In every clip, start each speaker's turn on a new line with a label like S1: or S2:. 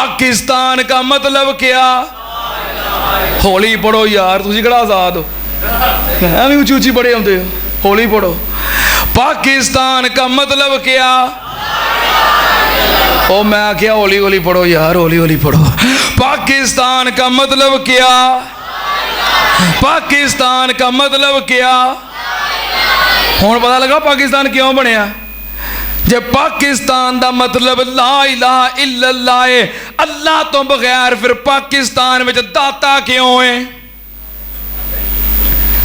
S1: पाकिस्तान का मतलब क्या? हौली पढ़ो यार, तुसी किहड़ा आजाद हो, मैं भी ऊंची ऊंची पढ़े आते हो, हौली पढ़ो। पाकिस्तान का मतलब क्या? ओ मैं आख्या हौली हौली पढ़ो यार, हौली हौली पढ़ो। पाकिस्तान का मतलब क्या? पाकिस्तान का मतलब क्या? हुण पता लगा पाकिस्तान क्यों बनया? जब पाकिस्तान का मतलब ला इलाहा इल्लल्लाह है, अल्लाह तो बगैर, फिर पाकिस्तान में दाता क्यों है?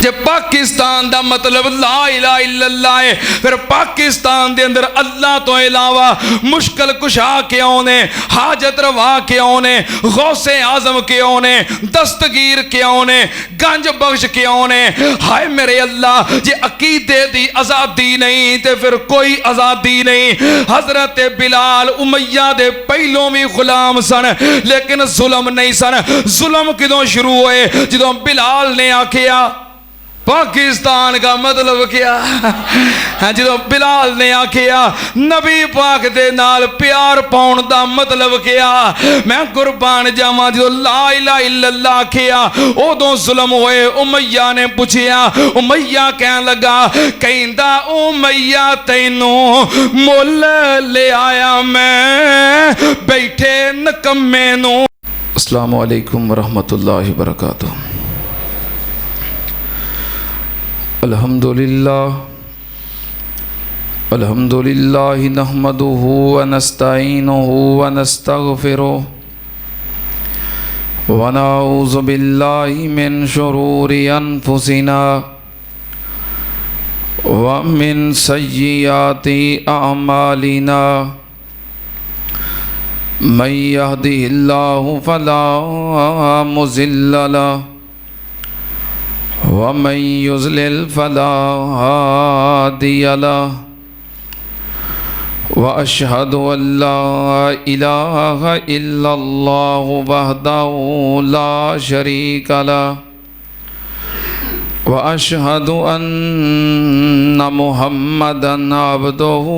S1: जब पाकिस्तान का मतलब ला इलाहा इल्लल्लाह है, फिर पाकिस्तान के अंदर अल्लाह तो इलावा मुश्किल कुशा क्यों ने, हाजत रवा क्यों ने, गौसे आजम क्यों ने, दस्तगीर क्यों ने, गंज बख्श क्यों ने? हाय मेरे अल्लाह, जे अकीदे दी आज़ादी नहीं तो फिर कोई आज़ादी नहीं। हजरत बिलाल उमैया दे पहलों भी गुलाम सन, लेकिन जुल्म नहीं सन। जुल्म किदों शुरू होए? जदों बिलाल ने आखिया पाकिस्तान का मतलब क्या? जो बिलाल ने आखिया नबी पाक दे नाल प्यार पाउण दा मतलब क्या? मैं कुर्बान जावां, जो ला इलाहा इल्लल्लाह आखिया उदों जुल्म होए। उमैया ने पूछिया, उमैया कहन लगा, कहंदा उमैया तैनू मुल ले आया मैं बैठे नकम्मे नू। अस्सलामु अलैकुम वरहमतुल्लाहि वबरकातुहू। अल्हम्दुलिल्लाह नहमदुहु व नस्तईनुहु व नस्तगफिरुहु व नऊज़ु बिल्लाहि मिन शुरूरि अनफुसिना व मिन सय्यिआति अअमालिना। मन यहदिहिल्लाहु फला मुज़िल्ल लहु वमन युज़लिल फला हादिय लहु व अशहदु अल्ला इलाहा इल्लल्लाहु वहदहु ला शरीका लहु व अशहदु अन्ना मुहम्मदन अब्दुहु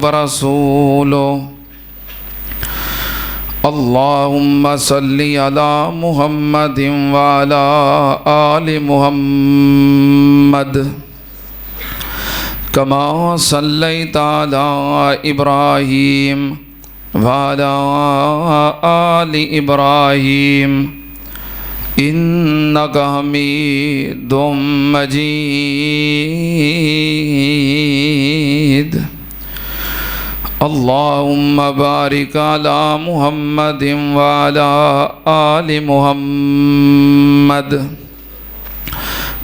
S1: व रसूलुहु। अल्लाहुम्मा सल्ली अला मुहम्मदिन व अला आलि मुहम्मद कमा सल्लैता अला इब्राहीम व अला आलि इब्राहीम इन्नका हमीदुम मजीद। अल्लाहुम्मा बारिक अला मुहम्मदिन व अला आलि मुहम्मद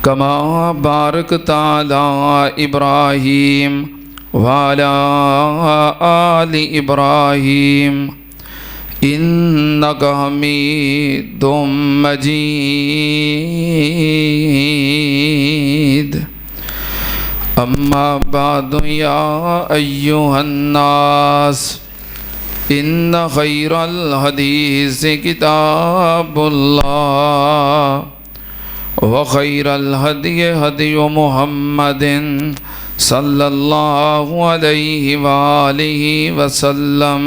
S1: कमा बारकता अला इब्राहीम व अला आलि इब्राहीम इन्नका हमीदुम मजीद। अम्मा बादु या अय्युहन्नास इन्न खैरल हदीस किताबुल्लाह व खैरल हदी हदी मुहम्मदिन सल्लल्लाहु अलैहि व आलिहि वसल्लम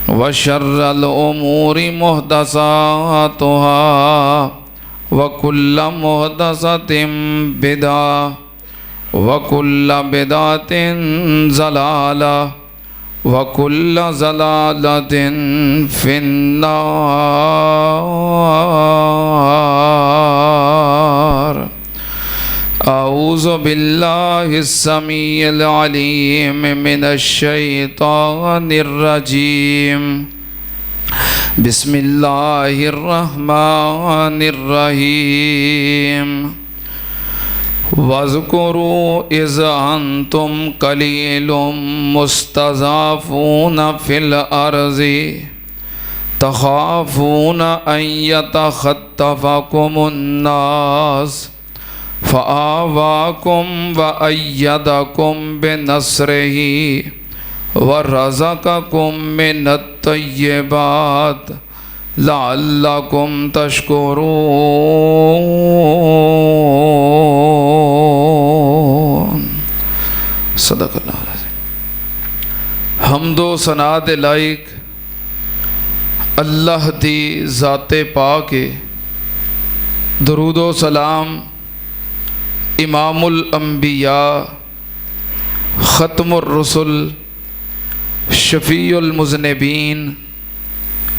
S1: व शर्रल उमूरि मुहदसातुहा व कुल्ल मुहदसतिन बिदअह वकुल्ल बिदातिन ज़लाला वकुल्ल ज़लालतिन फिन्नार। आऊज़ु बिल्लाहिस समीइल अलीम मिनश शैतानिर रजीम। बिस्मिल्लाहिर रहमानिर रहीम। वज़्कुरू इज़ अंतुम कलीलुम मुस्तज़अफ़ून फ़िल अर्ज़ि तख़ाफ़ून अन यतख़त्तफ़कुमुन्नास फ़आवाकुम व अय्यदकुम बिनस्रिही व रज़क़कुम मिनत तय्यिबात लअल्लकुम तशकुरून। सदक़ल्लाहु अलज़ीम। हम्दो सनात लाइक अल्लाह दी ज़ाते पाक दरूदो सलाम इमामुल अंबिया ख़त्मुर रुसुल शफ़ीउल मुज़निबीन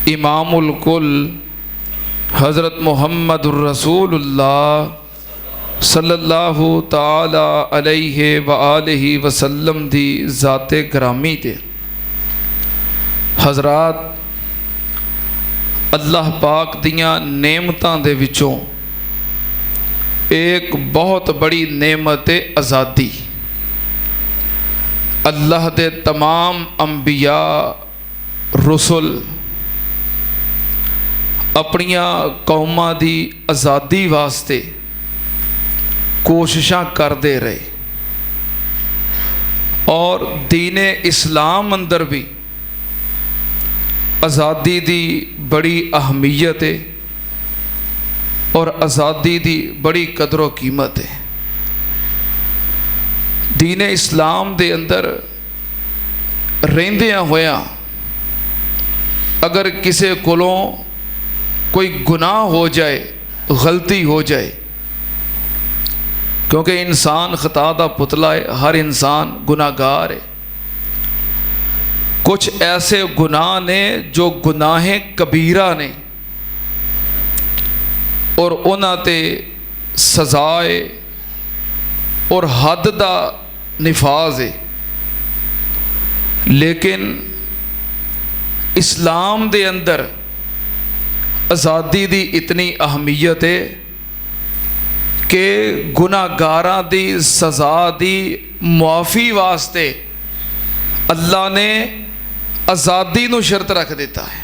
S1: इमामुल कुल हज़रत मुहम्मदुर रसूलुल्लाह सल्लल्लाहु ताला अलैहि व आलिहि वसल्लम दी ज़ाते ग्रामी ते हज़रात अल्लाह पाक दियाँ नेमतां दे विचों एक बहुत बड़ी नेमत है आज़ादी। अल्लाह दे तमाम अंबिया रसूल अपनियां कौमां दी आज़ादी वास्ते कोशिशां करते रहे और दीने इस्लाम अंदर भी आज़ादी दी बड़ी अहमियत है और आज़ादी दी बड़ी कदरों कीमत है। दीने इस्लाम दे अंदर रहिंदियां होया अगर किसी कोलों कोई गुनाह हो जाए, गलती हो जाए, क्योंकि इंसान खता दा पुतला है, हर इंसान गुनाहगार है। कुछ ऐसे गुनाह ने जो गुनाहे कबीरा ने और उन्हां सजाए और हद दा निफाज है, लेकिन इस्लाम दे अंदर आज़ादी दी इतनी अहमियत है कि गुनाहगारां दी सज़ा दी मुआफ़ी वास्ते अल्लाह ने आज़ादी नूं शर्त रख देता है।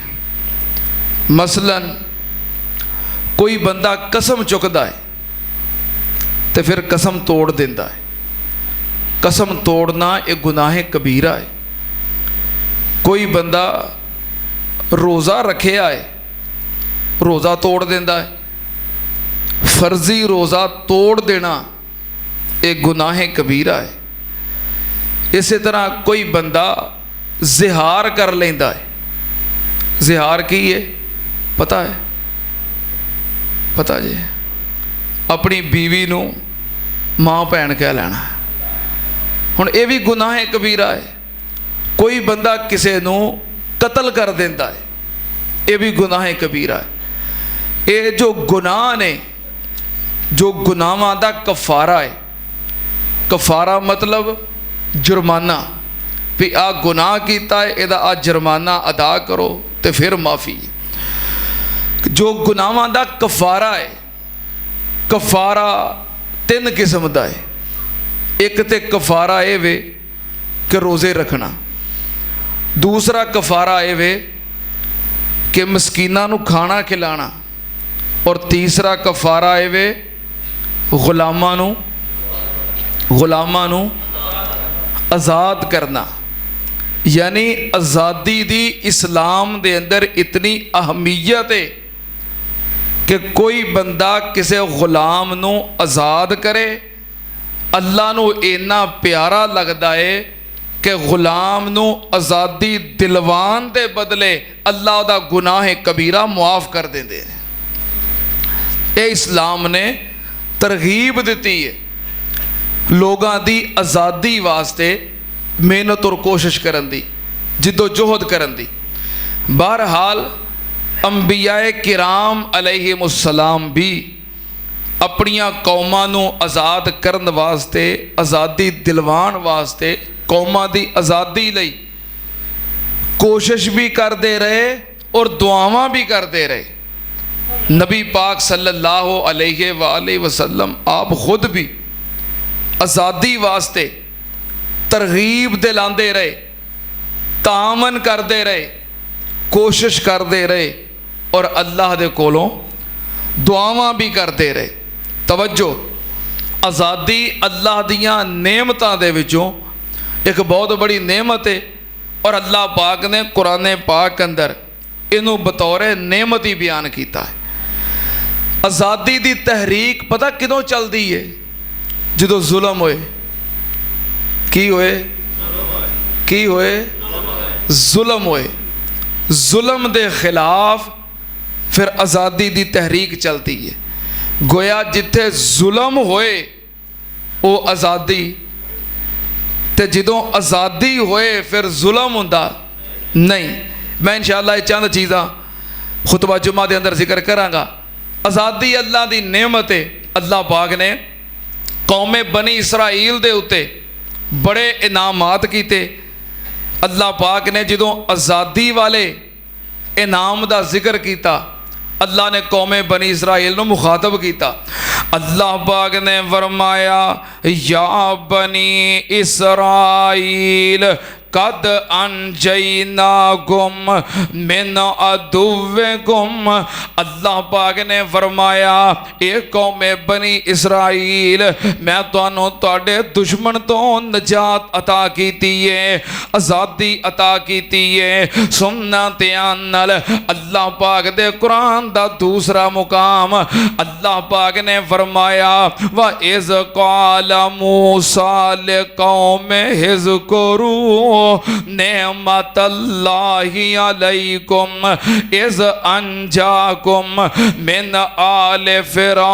S1: मसलन कोई बंदा कसम चुकदा है तो फिर कसम तोड़ देंदा है। कसम तोड़ना एक गुनाह कबीरा है। कोई बंदा रोज़ा रखिया है, रोज़ा तोड़ देंदा है। फर्जी रोज़ा तोड़ देना एक गुनाह कबीरा है। इसी तरह कोई बंदा ज़िहार कर लेंदा है। ज़िहार की है पता है? पता जी, अपनी बीवी नूं मां भैन कह लेना। हुण ये भी गुनाह कबीरा है। कोई बंदा किसी नूं कतल कर देंदा है, ये भी गुनाह कबीरा है। ये जो गुनाह ने, जो गुनाहां दा कफारा है, कफारा मतलब जुर्माना, भी आ गुनाह किया है, इहदा आ जुर्माना अदा करो तो फिर माफ़ी। जो गुनाहां दा कफारा है, कफारा तीन किस्म का है। एक तो कफारा ये वे कि रोज़े रखना, दूसरा कफारा ये वे कि मस्कीनां नूं खाना खिलाना, और तीसरा कफारा ये वे गुलामां नूं आज़ाद करना। यानी आज़ादी दी इस्लाम दे अंदर इतनी अहमियत है कि कोई बंदा किसी गुलाम नूं आज़ाद करे, अल्लाह नूं इन्ना प्यारा लगता है कि गुलाम नूं आज़ादी दिलवान दे बदले अल्लाह दा गुनाह कबीरा मुआफ़ कर देंदे ने। ये इस्लाम ने तरगीब दी है लोगों की आज़ादी वास्ते मेहनत और कोशिश करन दी, जिद्दोजहद करन दी। बहरहाल अंबियाए किराम अलैहिमुस्सलाम भी अपनियां कौमां नूं आज़ाद करन वास्ते, आज़ादी दिलवान वास्ते, कौमां दी आज़ादी लई कोशिश भी करते रहे और दुआवां भी करते रहे। नबी पाक सल्लल्लाहु अलैहि वसल्लम आप खुद भी आज़ादी वास्ते तरगीब दिलाते रहे, तामन करते रहे, कोशिश करते रहे और अल्लाह दे कोलों दुआवां भी करते रहे। तवज्जो, आज़ादी अल्लाह दियां नेमतां दे विचों एक बहुत बड़ी नेमत है और अल्लाह पाक ने कुरान पाक अंदर इनू बतौर नेमत ही बयान किया है। आज़ादी दी तहरीक पता किदों चलती है? जो जुल्म होए, की होए, की होए, जुल्म होए। जुल्म दे खिलाफ फिर आज़ादी दी तहरीक चलती है। गोया जिथे जुल्म होए वो आज़ादी, ते जदों आज़ादी होए फिर जुल्म हुंदा नहीं। मैं इंशाअल्लाह ये चंद चीज़ां खुतबा जुमा के अंदर जिक्र करांगा। आज़ादी अल्लाह की नेमत है। अल्लाह पाक ने कौमे बनी इसराइल दे उत्ते बड़े इनामात कीते। अल्लाह पाक ने जदों आज़ादी वाले इनाम का जिक्र किया, अल्लाह ने कौमे बनी इसराइल को मुखातब किया। अल्लाह पाक ने फरमाया या बनी इसराइल कद अनजैनाकुम मिन अदुव्विकुम। अल्लाह पाक ने फरमाया ए कौमे बनी इसराइल, मैं तुहानू तुहाडे दुश्मन तो नजात अता कीती है, आज़ादी अता कीती है। सुनना ध्यान नाल, अल्लाह पाक दे कुरान दा दूसरा मुकाम, अल्लाह पाक ने फरमाया व इज़ क़ाल मूसा लिक़ौमे हिज़्कुरू नेमतल्लाहि अलैकुम इज़ अंजाकुम मिन आले फ़िरऔन।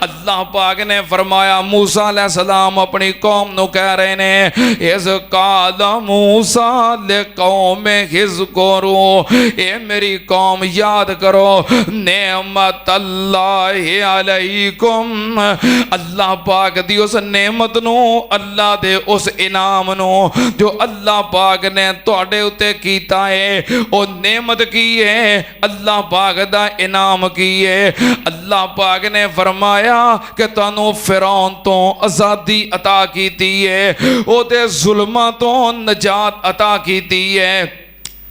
S1: अल्लाह पाक ने फरमाया मूसा अलैहिस्सलाम अपनी कौम को कह रहे ने इज़ क़ाल मूसा लिक़ौमे हिज़्कुरू, ए मेरी कौम याद करो नेमतल्लाहि अलैकुम, अल्लाह पाक दी उस नेमत नू, अल्लाह दे उस इनाम नू जो अल्लाह पाक ने तुहाडे उत्ते कीता है। ओ नेमत की है, अल्लाह पाक दा इनाम की है। अल्लाह पाक ने फरमाया कि तुहानू फिरौन तो आज़ादी अता कीती है, ओदे जुल्मां तो नजात अता कीती है।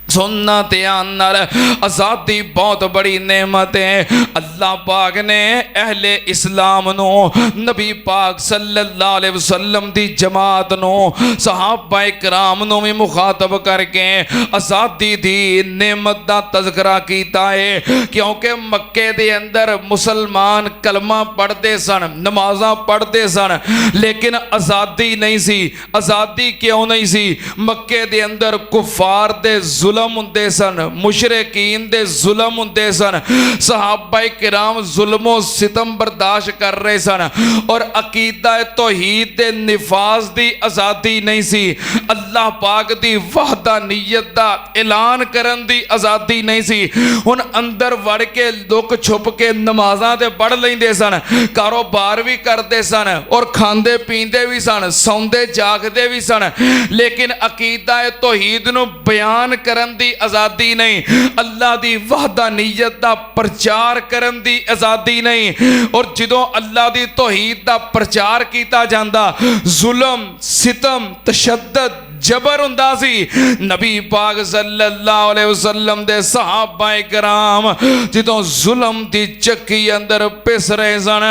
S1: सुनना ध्यान नाल, आज़ादी बहुत बड़ी नेमत है। अल्लाह पाक ने अहले इस्लाम नो, नबी पाक सल्लल्लाहु अलैहि वसल्लम दी जमात नो, सहाबाए कराम नो भी मुखातब करके आज़ादी दी नेमत दा तज़किरा कीता है। क्योंकि मक्के दे अंदर मुसलमान कलमा पढ़ते सन, नमाज़ां पढ़ते सन, लेकिन आज़ादी नहीं सी। आज़ादी क्यों नहीं सी? मक्के दे अंदर कुफार दे जुल्म हुंदे सन, मुशरिकीन दे जुल्म हुंदे सन, सहाबाए किराम जुल्मो सितम बर्दाश्त कर रहे सन, और अकीदा तौहीद दे निफाज दी आज़ादी नहीं सी। अल्लाह पाक दी वहदानियत दा ऐलान करन दी आज़ादी नहीं सी। हुण अंदर वड़ के लुक छुप के नमाज़ां ते पढ़ लैंदे सन, कारोबार भी करते सन, और खांदे पींदे भी सन, सौंदे जागदे भी सन, लेकिन अकीदा तौहीद नूं बयान करन दी आज़ादी नहीं, अल्लाह दी वहदानियत दा प्रचार करन दी आज़ादी नहीं। और जदों अल्लाह दी तौहीद दा प्रचार कीता जांदा, जुल्म सितम तशद्दद जबर हुंदा सी। नबी पाक सल्लल्लाहु अलैहि वसल्लम दे सहाबाए कराम जदों जुल्म दी चक्की अंदर पिस रहे सन,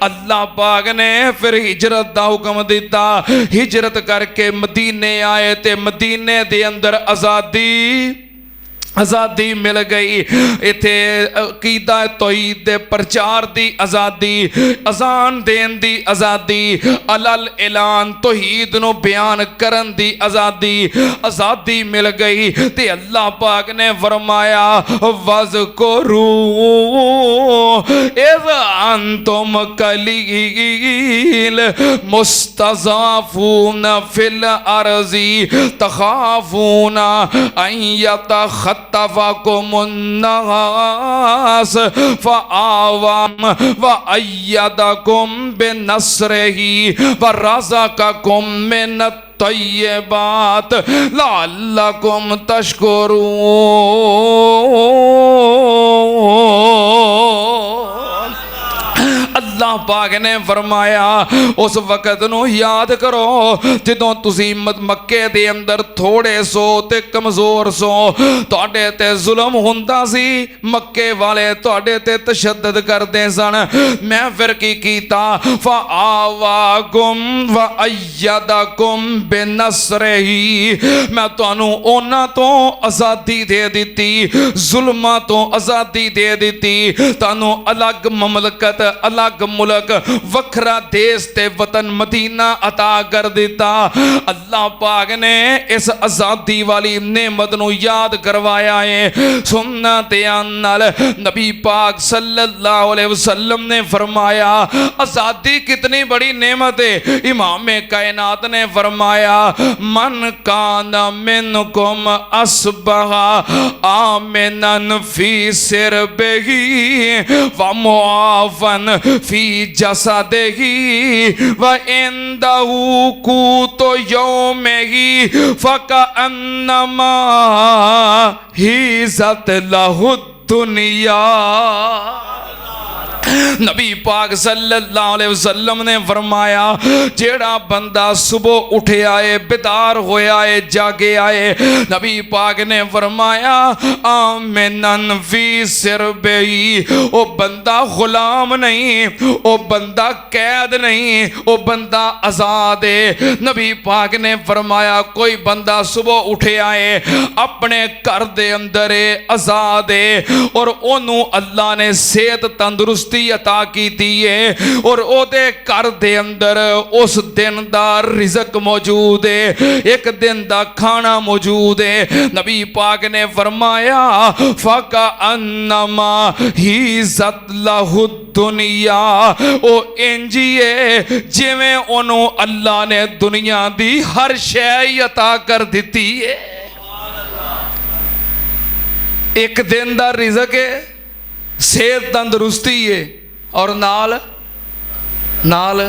S1: अल्लाह पाक ने फिर हिजरत दा हुक्म दिता। हिजरत करके मदीने आए ते मदीने दे अंदर आज़ादी मिल गई। इत्थे अकीदा तौहीद दे प्रचार दी आज़ादी, अज़ान देन दी आज़ादी, अलल ऐलान तौहीद नूं बयान करन दी आज़ादी, आज़ादी मिल गई। ते अल्लाह पाक ने फरमाया वज़कुरू इज़ अंतुम कलील मुस्तज़अफ़ून फिल अर्ज़ि तख़ाफ़ून अन यतख़त्तफ़कुमुन्नास फ़आवाम व अय्यदकुम बिनस्रिही व रज़क़कुम मिन तय्यबात लअल्लकुम तशकुरून। अल्लाह पाक ने फरमाया उस वक़्त नूं याद करो जदों तुसी मक्के दे अंदर थोड़े सो ते कमज़ोर सो, तुहाडे ते जुल्म हुंदा सी, मक्के वाले तुहाडे ते तशद्दद करदे सन। मैं फिर की कीता फ़आवाकुम व अय्यदकुम बिनस्रिही, मैं तुहानू उन्हां तो आज़ादी दे दिती, जुल्मां तो आज़ादी दे दिती, तुहानू अलग ममलकत अलग मुल्क वखरा देश ते वतन मदीना अता कर दिता। अल्लाह पाक ने इस आज़ादी वाली नेमत नूं याद करवाया है। सुनना ते नाल नबी पाक सल्लल्लाहु अलैहि वसल्लम ने फरमाया आज़ादी कितनी बड़ी नेमत है। इमाम कायनात ने फरमाया मन काना मिनकुम अस्बहा आमिनन फी सिरबिही व मुआफन फी जसदिही व इंदहु कूतो यौमिही फकअन्नमा हिज़त लहु दुनिया। नबी पाक सल्लल्लाहु अलैहि वसल्लम ने फरमाया जेड़ा बंदा सुबह उठे आए बेदार होया है जागे आए नबी पाक ने फरमाया आमिनन फी सिरबी ओ बंदा गुलाम नहीं ओ बंदा कैद नहीं ओ बंदा आज़ाद है। नबी पाक ने फरमाया कोई बंदा सुबह उठे आए अपने घर दे अंदर आज़ाद है और ओनू अल्लाह ने सेहत तंदुरुस्ती अता की है और ओदे घर दे अंदर उस दिन दा रिज़क मौजूद है एक दिन दा खाना मौजूद है। नबी पाक ने फरमाया फका अन्नमा हिज़त लहु दुनिया ओ इंजिए जिवें ओनू अल्लाह ने दुनिया दी हर शय अता कर दी है। एक दिन दा रिज़क है सेहत तंदुरुस्ती है और नाल नाल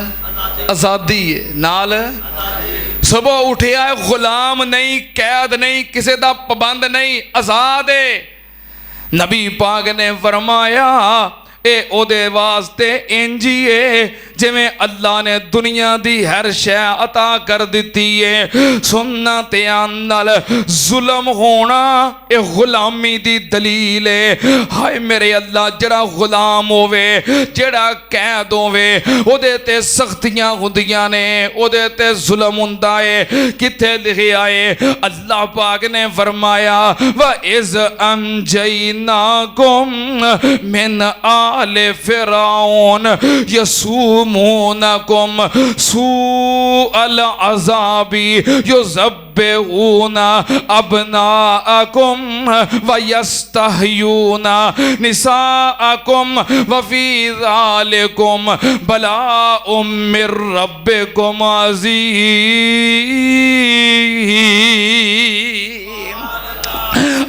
S1: आज़ादी है नाल सुबह उठे आए गुलाम नहीं कैद नहीं किसी दा पाबंद नहीं आज़ाद है। नबी पाक ने फरमाया ए ओदे वास्ते इंजी है जिवें अल्लाह ने दुनिया दी हर शय अता कर दी है। सुनना ते नाल जुल्म होना ए गुलामी दी दलील है। हाय मेरे अल्लाह जड़ा गुलाम होवे जड़ा कैद होवे ओदे ते सख्तियां हुंदियां ने ओदे ते जुल्म हुंदा है। किथे लिखिया है अल्लाह पाक ने फरमाया व इज़ अंजयनाकुम मिन आले फिरौन यसुमूनकुम सूअल अज़ाबी युज़ब्बिहूना अबनाअकुम व यस्तहयूना निसाअकुम व फी ज़ालिकुम बलाउम मिर रब्बिकुम अज़ीम।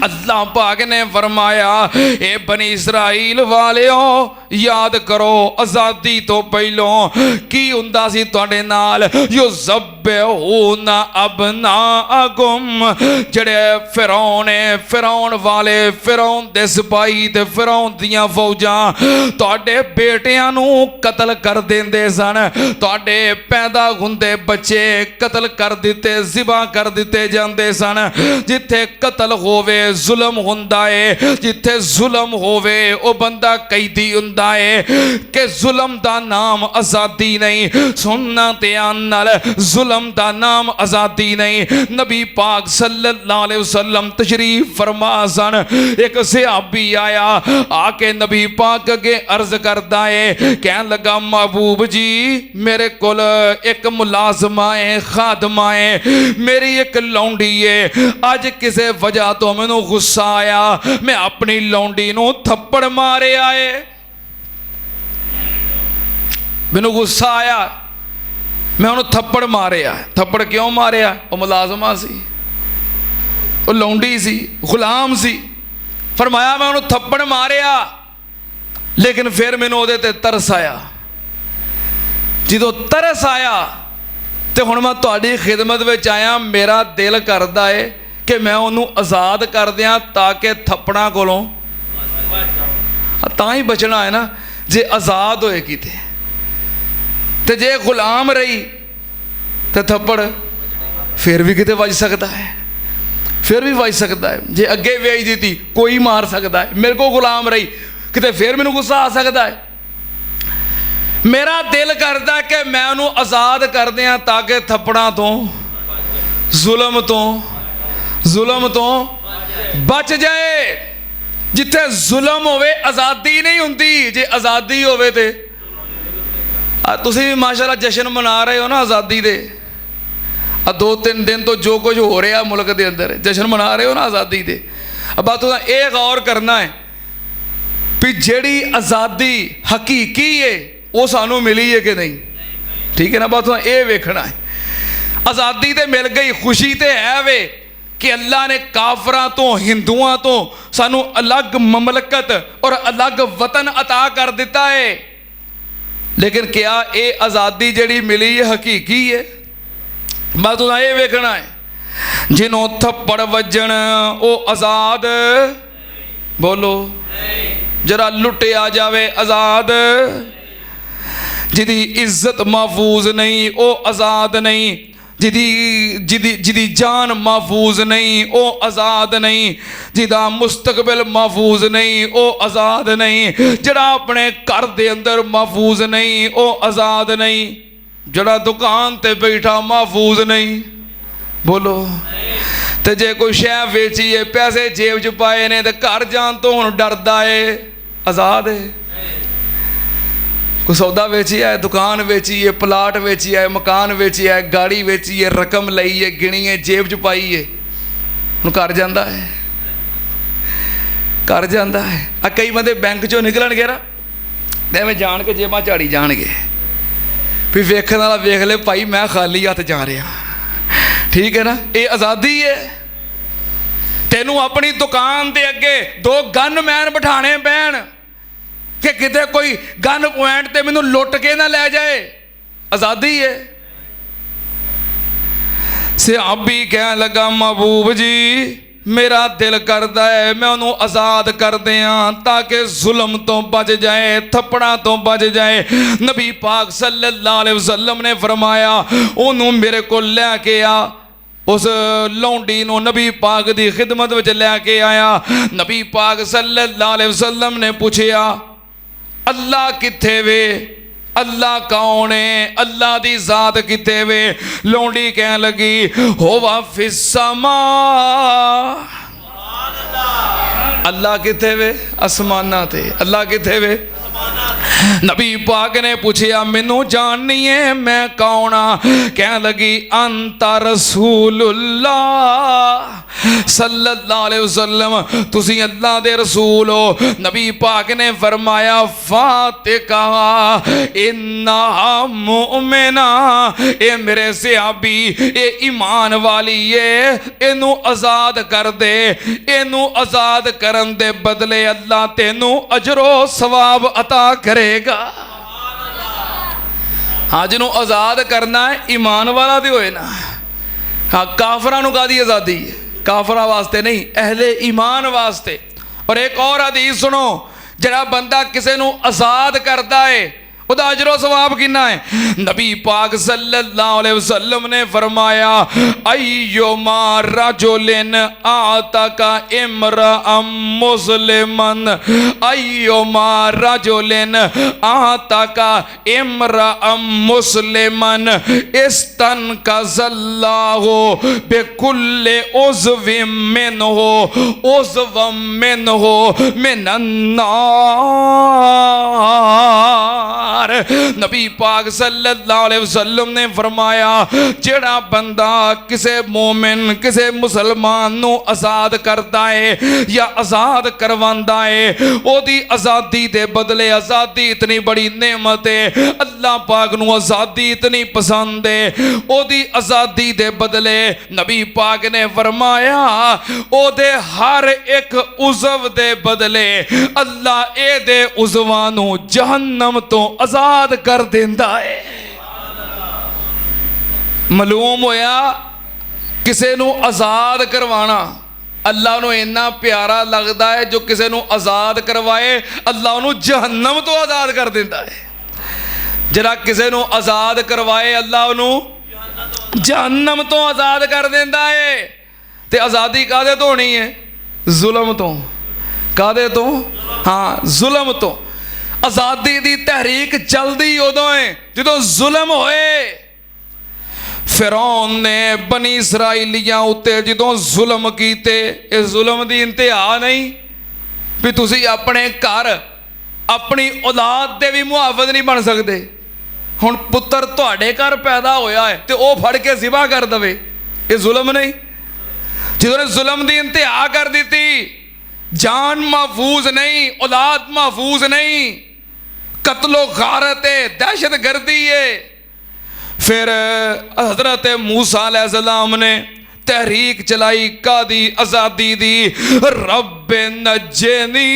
S1: अल्लाह पाक ने फरमाया ए बनी इसराइल वालियों याद करो आज़ादी तो पहलों की हुंदा सी तुहाडे नाल युज़ब्बिहूना अबनाअकुम जड़े फिरौन वाले फिरौन दे सिपाही ते फिरौन दियां फौजां तुहाडे बेटियां नू कतल कर देंदे सन। तुहाडे पैदा हुंदे बच्चे कतल कर दिते ज़िबा कर दिते जांदे सन। जिथे कतल होवे जुल्म हुंदा है जिथे जुल्म होवे ओ बंदा कैदी हुंदा है कि जुल्म दा नाम आज़ादी नहीं। सुनना ते नाल जुल्म दा आज़ाम आज़ादी नहीं। नबी पाक सल्लल्लाहु अलैहि वसल्लम तशरीफ फरमा सन। एक सहाबी आया आके नबी पाक अगे अर्ज करता है, कहन लगा महबूब जी मेरे कोल एक मुलाजमा है, खादमा है, मेरी एक लौंडी है। अज किसी वजह तो मैनू गुस्सा आया, मैं अपनी लौंडी नू थप्पड़ मारे आए। मैनू गुस्सा आया, मैं उन्होंने थप्पड़ मारिया। थप्पड़ क्यों मारिया? वो मुलाजमा सी, वो लौंडी सी, गुलाम सी। फरमाया मैं उन्होंने थप्पड़ मारिया, लेकिन फिर मैनू उहदे ते तरस आया। जो तरस आया तो हुण मैं तुहाडी खिदमत विच आया। मेरा दिल करदा है कि मैं उन्होंने आज़ाद कर दियां ताकि थप्पड़ां कोलों तां ही बचना है ना। जे आज़ाद होएगी ते जे गुलाम रही तो थप्पड़ फिर भी किते वज सकता है, फिर भी वज सकता है। जे अगे वेच दी थी कोई मार सकता है, मेरे को गुलाम रही किते फिर मैनू गुस्सा आ सकता है। मेरा दिल करता है कि मैं उन्होंने आज़ाद कर दियां ताकि थप्पड़ां तो जुल्म तो बच जाए। जिथे जुल्म होवे आज़ादी नहीं हुंदी, जे आज़ादी होवे ते ਤੁਸੀਂ ਵੀ ਮਾਸ਼ਾਅੱਲਾ ਜਸ਼ਨ ਮਨਾ ਰਹੇ ਹੋ ਨਾ ਆਜ਼ਾਦੀ ਦੇ। 2-3 दिन तो जो कुछ हो रहा मुल्क के अंदर जशन मना रहे हो ना आज़ादी दे। अब तुम ये गौर करना है भी जिहड़ी आज़ादी हकीकी है वो सानू मिली है कि नहीं, ठीक है ना। बात तुम ये वेखना है आज़ादी तो मिल गई, खुशी तो है वे कि अल्लाह ने काफरां तो हिंदुआं तो सानू अलग ममलकत और अलग वतन अता कर दिता है। लेकिन क्या ये आज़ादी जिहड़ी मिली है हकीकी है? बस तुम ये वेखना है जिन्हों थप्पड़ वजन वो आज़ाद, बोलो जरा लुटिया जावे आज़ाद, जिदी इज्जत महफूज नहीं वो आज़ाद नहीं, जिदी जान महफूज नहीं वो आज़ाद नहीं, जिदा मुस्तकबिल महफूज नहीं वो आज़ाद नहीं, जड़ा अपने घर दे अंदर महफूज नहीं वो आज़ाद नहीं, जड़ा दुकान ते बैठा महफूज नहीं, बोलो। तो जे कोई शह वेची है पैसे जेब च पाए ने तो घर जान तो हुण डरदा है, आज़ाद है। कोई सौदा वेची है, दुकान वेची है, प्लाट वेची है, मकान वेची है, गाड़ी वेची है, रकम लई है, गिनी है, जेब च पाई है, हुण घर जांदा है, घर जांदा है। कई बंदे बैंक चों निकलणगे ना एवें जान के जेबां झाड़ी जाणगे भी वेखण वाला वेख ले भाई मैं खाली हथ जा रहा, ठीक है ना। ये आज़ादी है। तेनू अपनी दुकान के अगे 2 गनमैन बिठाने पैण कि किते कोई गन पॉइंट ते मैनू लुट के ना ले जाए, आज़ादी है। सहाबी कह लगा महबूब जी मेरा दिल करता है मैं उन्होंने आज़ाद कर दियाँ ताकि जुल्म तो बच जाए, थप्पड़ा तो बच जाए। नबी पाक सल्लल्लाहु अलैहि वसल्लम ने फरमाया उन्होंने मेरे को लैके आ। उस लौंडी नू नबी पाक की खिदमत में लैके आया। नबी पाक सल्लल्लाहु अलैहि वसल्लम ने पूछया अल्लाह किथे वे, अल्लाह कौन है, अल्लाह दी जात किते वे। लौंडी कह लगी होवा फिस्समा, अल्लाह किथे वे, आसमाना ते। अल्लाह किथे वे? नबी पाक ने पूछया मैनू जाननी है मैं कौन आ? कह लगी अंता रसूलुल्लाह सल्लल्लाहु अलैहि वसल्लम, तुसी अल्लाह दे रसूल हो। नबी पाक ने फरमाया फातिका इन्ना मुमिना, ए मेरे सहाबी ए ईमान वाली है, इनू आज़ाद कर दे। इनू आज़ाद करन दे बदले अल्लाह तेनू अजरो सवाब अता करेगा। हाँ जिन्हों आज़ाद करना है ईमान वाला तो होए ना। हाँ काफरां नूं कादी आज़ादी है? काफरा वास्ते नहीं, अहले ईमान वास्ते। और एक और हदीस सुनो, जड़ा बंदा किसी नूं आज़ाद करता है उदा अजरो सवाब कितना है? नबी पाक सल्लल्लाहु अलैहि वसल्लम ने फरमाया अय्युमा रजुलिन आतका इम्राअम मुस्लिमन, अय्युमा रजुलिन आतका इम्राअम मुस्लिमन इस्तनकज़ल्लाहु बिकुल्लि उज़विम मिनहु उज़वम मिनहु मिनन्नार। नबी पाक सल्लल्लाहु अलैहि वसल्लम ने फरमाया जेड़ा बंदा किसे मोमिन किसे मुसलमान नू आज़ाद करता है या आज़ाद करवांदा है, ओदी आज़ादी दे बदले, आज़ादी इतनी बड़ी नेमत है, अल्लाह पाक नू आज़ादी इतनी पसंद है, ओदी आज़ादी दे बदले नबी पाक ने फरमाया ओदे हर एक उज़व दे बदले अल्लाह ए दे उज़वां नू जहन्नम तो आज़ाद कर देंदा है। मालूम होया किसे नू आज़ाद करवाना अल्लाह नू इन्ना प्यारा लगता है, जो किसे नू आज़ाद करवाए अल्लाह उन्हूं जहन्नम तो आज़ाद कर देंदा है। जरा किसे नू आज़ाद करवाए अल्लाह उन्हूं जहन्नम तो आज़ाद कर देंदा है। ते आज़ादी कादे तो होनी है? जुल्म तो। कादे तो? हाँ जुल्म तो। आज़ादी दी तहरीक चलदी उदों है जदों जुल्म होए। फिरौन ने बनी इसराइलियां उत्ते जदों जुल्म कीते, इस जुल्म दी इंतहा नहीं भी तुसी अपने घर अपनी औलाद दे भी मुहाफिज नहीं बन सकते। हुण पुत्र तुहाडे घर पैदा होया है तो वह फड़ के ज़िबा कर दवे, ये जुल्म नहीं? जिन्होंने जुल्म की इंतहा कर दी, जान महफूज नहीं, औलाद महफूज नहीं, कत्लो गारत है, दहशत गर्दी है। फिर हजरत मूसा अलैहिस्सलाम ने तहरीक चलाई, कादी आज़ादी दी, रब नज्जनी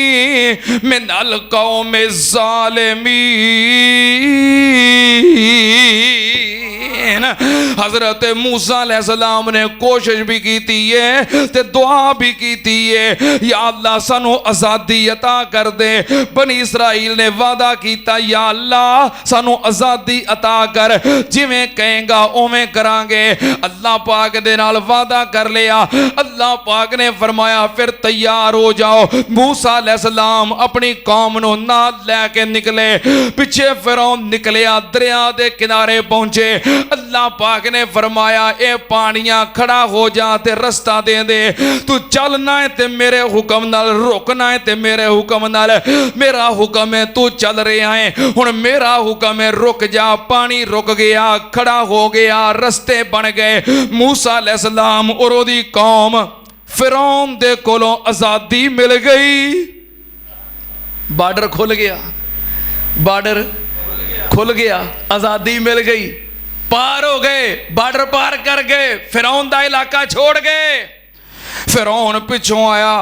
S1: मिनल कौमे ज़ालिमीन। हजरत मूसा अलैहिस्सलाम ने कोशिश भी की है ते दुआ भी की है, या अल्लाह सानू आज़ादी अता कर दे। बनी इसराइल ने वादा किया, या अल्लाह सानू आज़ादी अता कर, जिवें कहेगा उवें करांगे। अल्लाह पाक दे नाल वादा कर लिया। अल्लाह पाक ने फरमाया फिर तैयार हो जाओ। मूसा अलैहिस्सलाम अपनी कौम नू नाल लैके निकले, पिछे फिरौन निकलिया, दरिया दे किनारे पहुंचे। अल्लाह पाक ने फरमाया ए पानियां खड़ा हो जा ते रस्ता दे दे, तू चलना है ते मेरे हुक्म नाल, रुकना है ते मेरे हुक्म नाल। मेरा हुक्म है तू चल रहा है, हुण मेरा हुक्म है रुक जा। पानी रुक गया, खड़ा हो गया, रस्ते बन गए। मूसा अलैहिस्सलाम और ओदी कौम फिरौन दे कोलों आज़ादी मिल गई। बार्डर खुल गया, बार्डर खुल गया, आज़ादी मिल गई, पार हो गए, बार्डर पार कर गए, फिरौन दा इलाका छोड़ गए। फिरौन पिछों आया,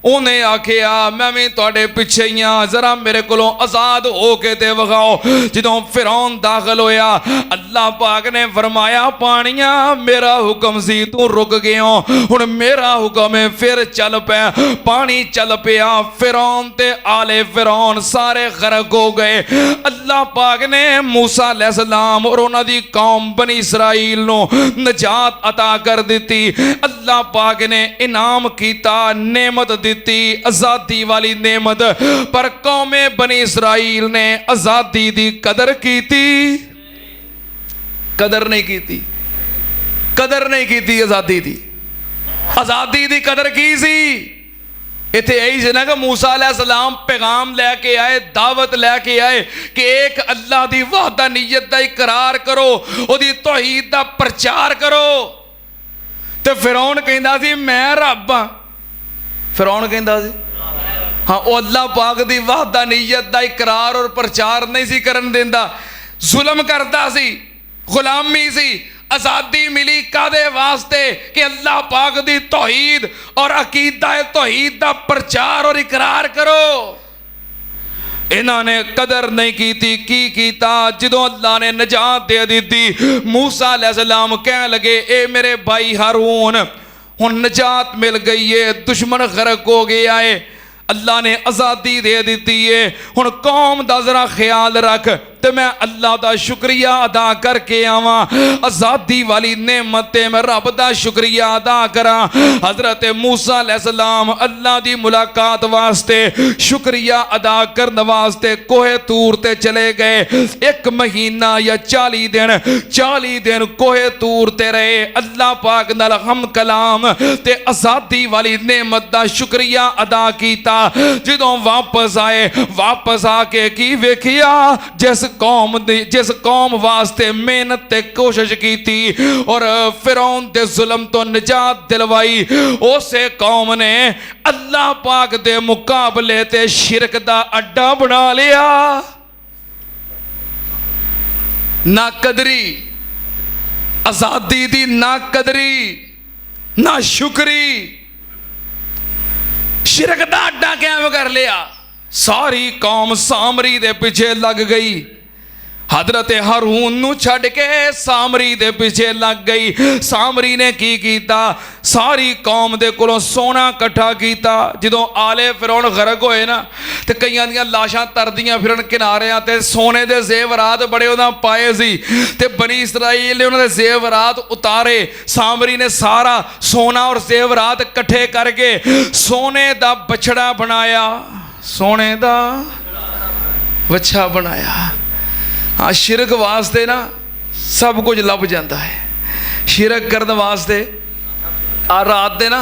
S1: उन्हें आखिया मैं भी तुहाडे पिछे ही हाँ, जरा मेरे कोलों आज़ाद हो के ते विखाओ। जदों फिरौन दाखिल होया, अल्लाह पाक ने फरमाया पानिया मेरा हुक्म सी, तू रुक गया, हुण मेरा हुक्म है, फिर चल पै। पानी चल पिया, फिरौन ते आले फिरौन सारे गरक हो गए। अल्लाह पाक ने मूसा अलैहिस्सलाम और उन्हां दी कौम बनी इसराइल नू नजात अता कर दी। अल्लाह पाक ने इनाम कीता, नेमत दी, आज़ादी वाली नेमत। पर कौमे बनी इसराइल ने आज़ादी दी कदर की थी? कदर नहीं की थी, कदर नहीं की थी आज़ादी दी। आज़ादी दी कदर की सी? इत्थे यही से ना कि मूसा अलैहिस्सलाम पैगाम लैके आए, दावत लैके आए कि एक अल्लाह दी वहदानियत दा इकरार करो, ओदी तौहीद दा प्रचार करो। ते फिरौन कहंदा सी मैं रब हां। फिरौन कहंदा सी हाँ, वो अल्लाह पाक दी वहदानियत दा इकरार और प्रचार नहीं सी करन देंदा, जुल्म करदा सी, गुलामी सी। आज़ादी मिली कादे वास्ते कि अल्लाह पाक दी तौहीद और अकीदा तौहीद दा प्रचार और इकरार करो। इन्होंने कदर नहीं की थी। की कीता? जदों अल्लाह ने नजात दे दी, मूसा अलैहिस्सलाम कह लगे ए मेरे भाई हारून हुण नजात मिल गई है, दुश्मन गरक हो गया है, अल्लाह ने आज़ादी दे दी है, हुण कौम दा जरा ख्याल रख ते मैं अल्लाह दा शुक्रिया अदा करके आवा। आज़ादी वाली नेमत ते मैं रब दा शुक्रिया अदा करा। हजरत मूसा अलैहिस्सलाम अल्लाह दी मुलाकात वास्ते शुक्रिया अदा करने वास्ते कोहे तूर ते चले गए। 1 महीना या 40 दिन कोहे तूर ते रहे, अल्लाह पाक नाल हम कलाम ते आज़ादी वाली नेमत दा शुक्रिया अदा कीता। जदों वापस आए, वापस आके की वेखिया, जिस कौम वास्ते मेहनत ते कोशिश की थी और फिरौन दे जुल्म तो निजात दिलवाई, उसे कौम ने अल्लाह पाक दे मुकाबले ते शिरक दा अड्डा बना लिया। ना कदरी आज़ादी दी, ना कदरी, ना शुक्री, शिरक दा अड्डा कैम कर लिया। सारी कौम सामरी दे पीछे लग गई। हजरत हारून नू छड़ के सामरी दे पीछे लग गई। सामरी ने की कीता? सारी कौम दे कोलों सोना इकट्ठा किया। जदों आले फिरौन गरक होए ना ते कईयां दियां लाशां तरदियां फिरन किनारियां ते सोने दे जेवरात बड़े उन्हां पाए सी ते बनी इसराइल ने उन्हां दे जेवरात उतारे। सामरी ने सारा सोना और जेवरात इकट्ठे करके सोने दा बछड़ा बनाया, सोने दा बच्छा बनाया। हाँ, शिरक वास्ते ना सब कुछ लभ जाता है। शिरक करने वास्ते आ रात दे ना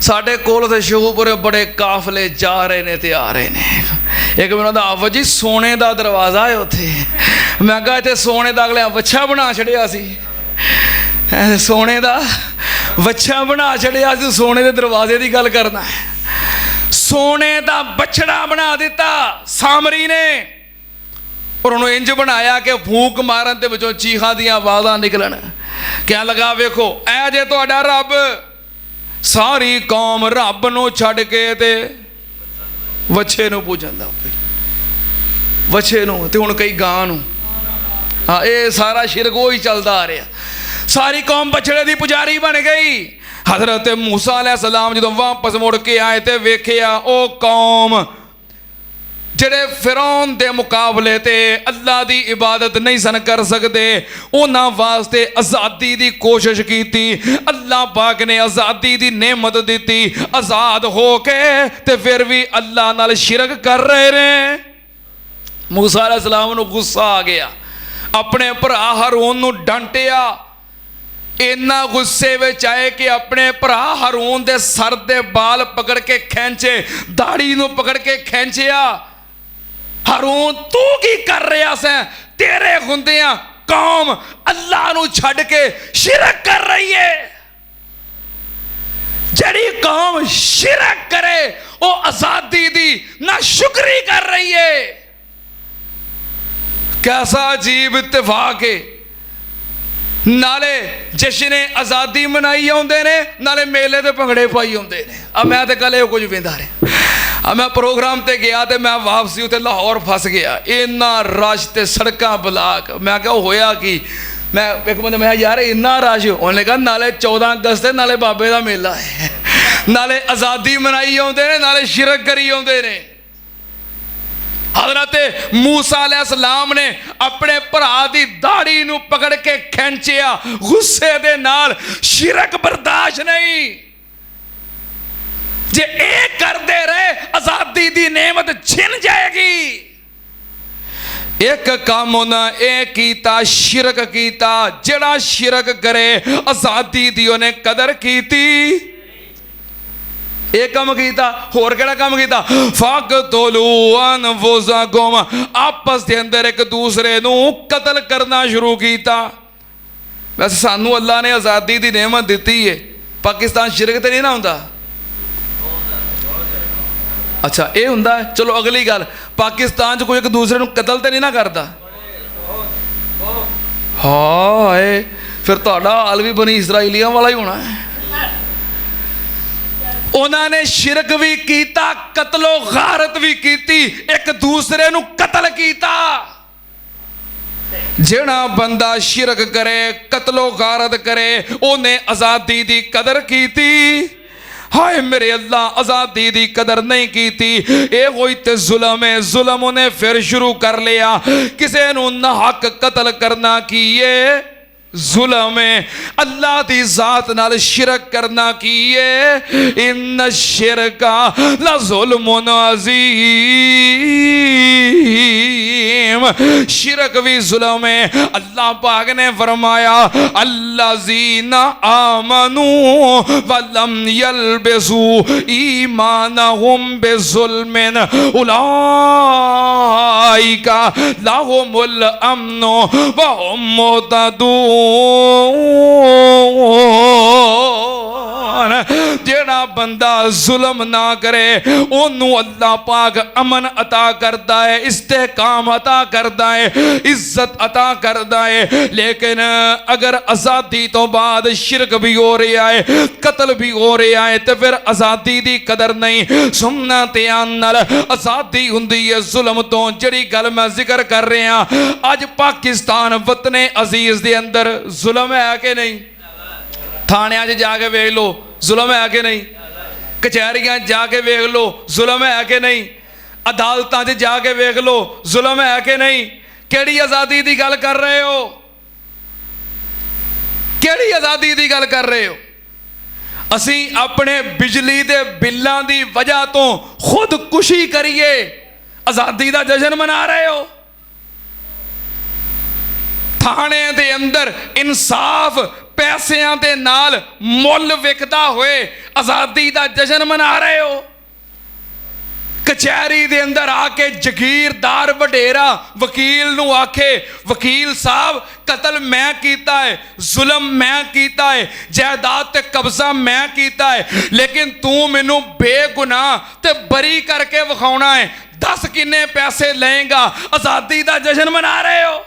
S1: साढ़े कोल ते शोपुर बड़े काफले जा रहे ने ते आ रहे ने। एक मेरा दा आवा जी सोने दा दरवाज़ा है उत्थे, मैं कहा इत्थे सोने का अगले वच्छा बना छड़िया सी, सोने का वच्छा बना छड़िया सी, सोने के दरवाजे की गल करना है। सोने का बछड़ा बना दिता सामरी ने, और उन्होंने इंज बनाया कि फूक मारन ते विचों चीखां दी आवाज़ां निकलन। क्या लगा वेखो ऐ जे तुहाडा रब, सारी कौम रब नूं छड्ड के ते वच्छे नूं पूजन लग पई, वच्छे नूं ते हुण कई गां नूं। हाँ, ये सारा शिरक वो ही चलता आ रहा। सारी कौम बछड़े की पुजारी बन गई। हज़रत मूसा अलैहिस्सलाम जो वापस मुड़ के आए तो वेखिया ओ कौम जेड़े फिरौन दे मुकाबले ते अल्लाह दी इबादत नहीं सन कर सकते, उन्हां वास्ते आज़ादी दी कोशिश की। अल्लाह पाक ने आज़ादी दी नेमत दी, आज़ाद हो के ते फिर भी अल्लाह नाल शिरक कर रहे ने। मूसा अलैहिस्सलाम नूं गुस्सा आ गया, अपने भरा हारून नूं डांटिया। इन्ना गुस्से विच आए कि अपने भरा हारून दे सर दे बाल पकड़ के खींचे, दाढ़ी नूं पकड़ के खींचिया। हारून तू की कर रहा सैं? तेरे हुंदियां कौम अल्लाह नूं छड्ड के शिरक कर रही है। जड़ी कौम शिरक करे वो आज़ादी दी ना शुक्री कर रही है। कैसा अजीब इत्तेफाक है। नाले जश्न आज़ादी मनाई आउंदे ने, नाले मेले ते भंगड़े पाई आउंदे ने। अब मैं तो कल कुछ वेंदा रहा। अब मैं प्रोग्राम ते गया तो मैं वापसी उत्ते लाहौर फस गया। इन्ना रश ते सड़कां ब्लाक। मैं क्या होया कि मैं एक बंदे मैं यार इन्ना रश, उन्होंने कहा नाले 14 अगस्त है, नाले बाबे का मेला है, नाले आज़ादी मनाई आउंदे ने, नाले शिरक करी आउंदे ने। हज़रत मूसा अलैहिस्सलाम ने अपने भरा दी दाढ़ी नूं पकड़ के खींचिया, गुस्से दे नाल। शिरक बर्दाश्त नहीं। जे ए करते रहे आज़ादी दी नेमत छिन जाएगी। एक काम उन्हें ए कीता, शिरक कीता। जेड़ा शिरक करे आज़ादी दी उन्हें कदर कीती। एक काम किया, होर केड़ा काम किया? फक़्तुलू अनफुसकुम, आपस के अंदर एक दूसरे नू कतल करना शुरू किया। वैसे सानू अल्लाह ने आज़ादी की नेमत दी है, पाकिस्तान शिरक तो नहीं ना होंदा? अच्छा ये होंदा है। चलो अगली गल, पाकिस्तान कोई एक दूसरे नू कतल तो नहीं ना करता? हाय, फिर तुहाडा हाल भी बनी इसराइलियां वाला ही होना है। उन्होंने शिरक भी किया, कतलो गारत भी की, एक दूसरे नू कतल किया। जेड़ा बंदा शिरक करे, कतलो गारत करे, उन्हें आज़ादी की कदर की। हाय मेरे अल्लाह, आज़ादी की कदर नहीं की। ये कोई तो जुल्म है। जुल्म उन्हें फिर शुरू कर लिया, किसी नू ना हक कतल करना की है जुल्म है। अल्लाह दी जात नाल शिरक करना की है। इन शिरका ला ज़ुल्मुन अज़ीम, शिरक भी जुल्म है। अल्लाह पाक ने फरमाया अल्लज़ीना आमनू वलम यल्बिसू ईमानहुम बिज़ुल्मिन उलाइका लहुमुल अम्नु व हुम मुहतदून। जेड़ा बंदा जुल्म ना करे ओनू अल्लाह पाक अमन अता करता है, इस्तेकाम अता करता है, इज्जत अता करता है। लेकिन अगर आज़ादी तो बाद शिरक भी हो रहा है, कत्ल भी हो रहा है, तो फिर आज़ादी की कदर नहीं। सुनना ध्यान नाल, आज़ादी हुंदी है जुल्म तो। जिहड़ी गल मैं जिक्र कर रहा, अज पाकिस्तान वतने अजीज दे अंदर जुल्म है कि नहीं? थाणियां च जाके वेख लो, जुल्म है कि नहीं? कचहरियां जाके वेख लो, जुल्म है कि नहीं? अदालतां च जाके वेख लो, जुल्म है कि नहीं? केड़ी आज़ादी की गल कर रहे हो? केड़ी आज़ादी की गल कर रहे हो? असी अपने बिजली के बिलों की वजह तो खुदकुशी करिए, आज़ादी का जश्न मना रहे हो। थाने दे अंदर इंसाफ पैसों के नाल मुल विकदा हुए आज़ादी का जश्न मना रहे हो। कचहरी दे अंदर आके जगीरदार वडेरा वकील नूं आखे, वकील साहब कतल मैं कीता है, जुल्म मैं कीता है, जायदाद ते कब्जा मैं कीता है, लेकिन तू मैनू बेगुनाह ते बरी करके विखाउणा है, दस किन्ने पैसे लेगा। आज़ादी का जश्न मना रहे हो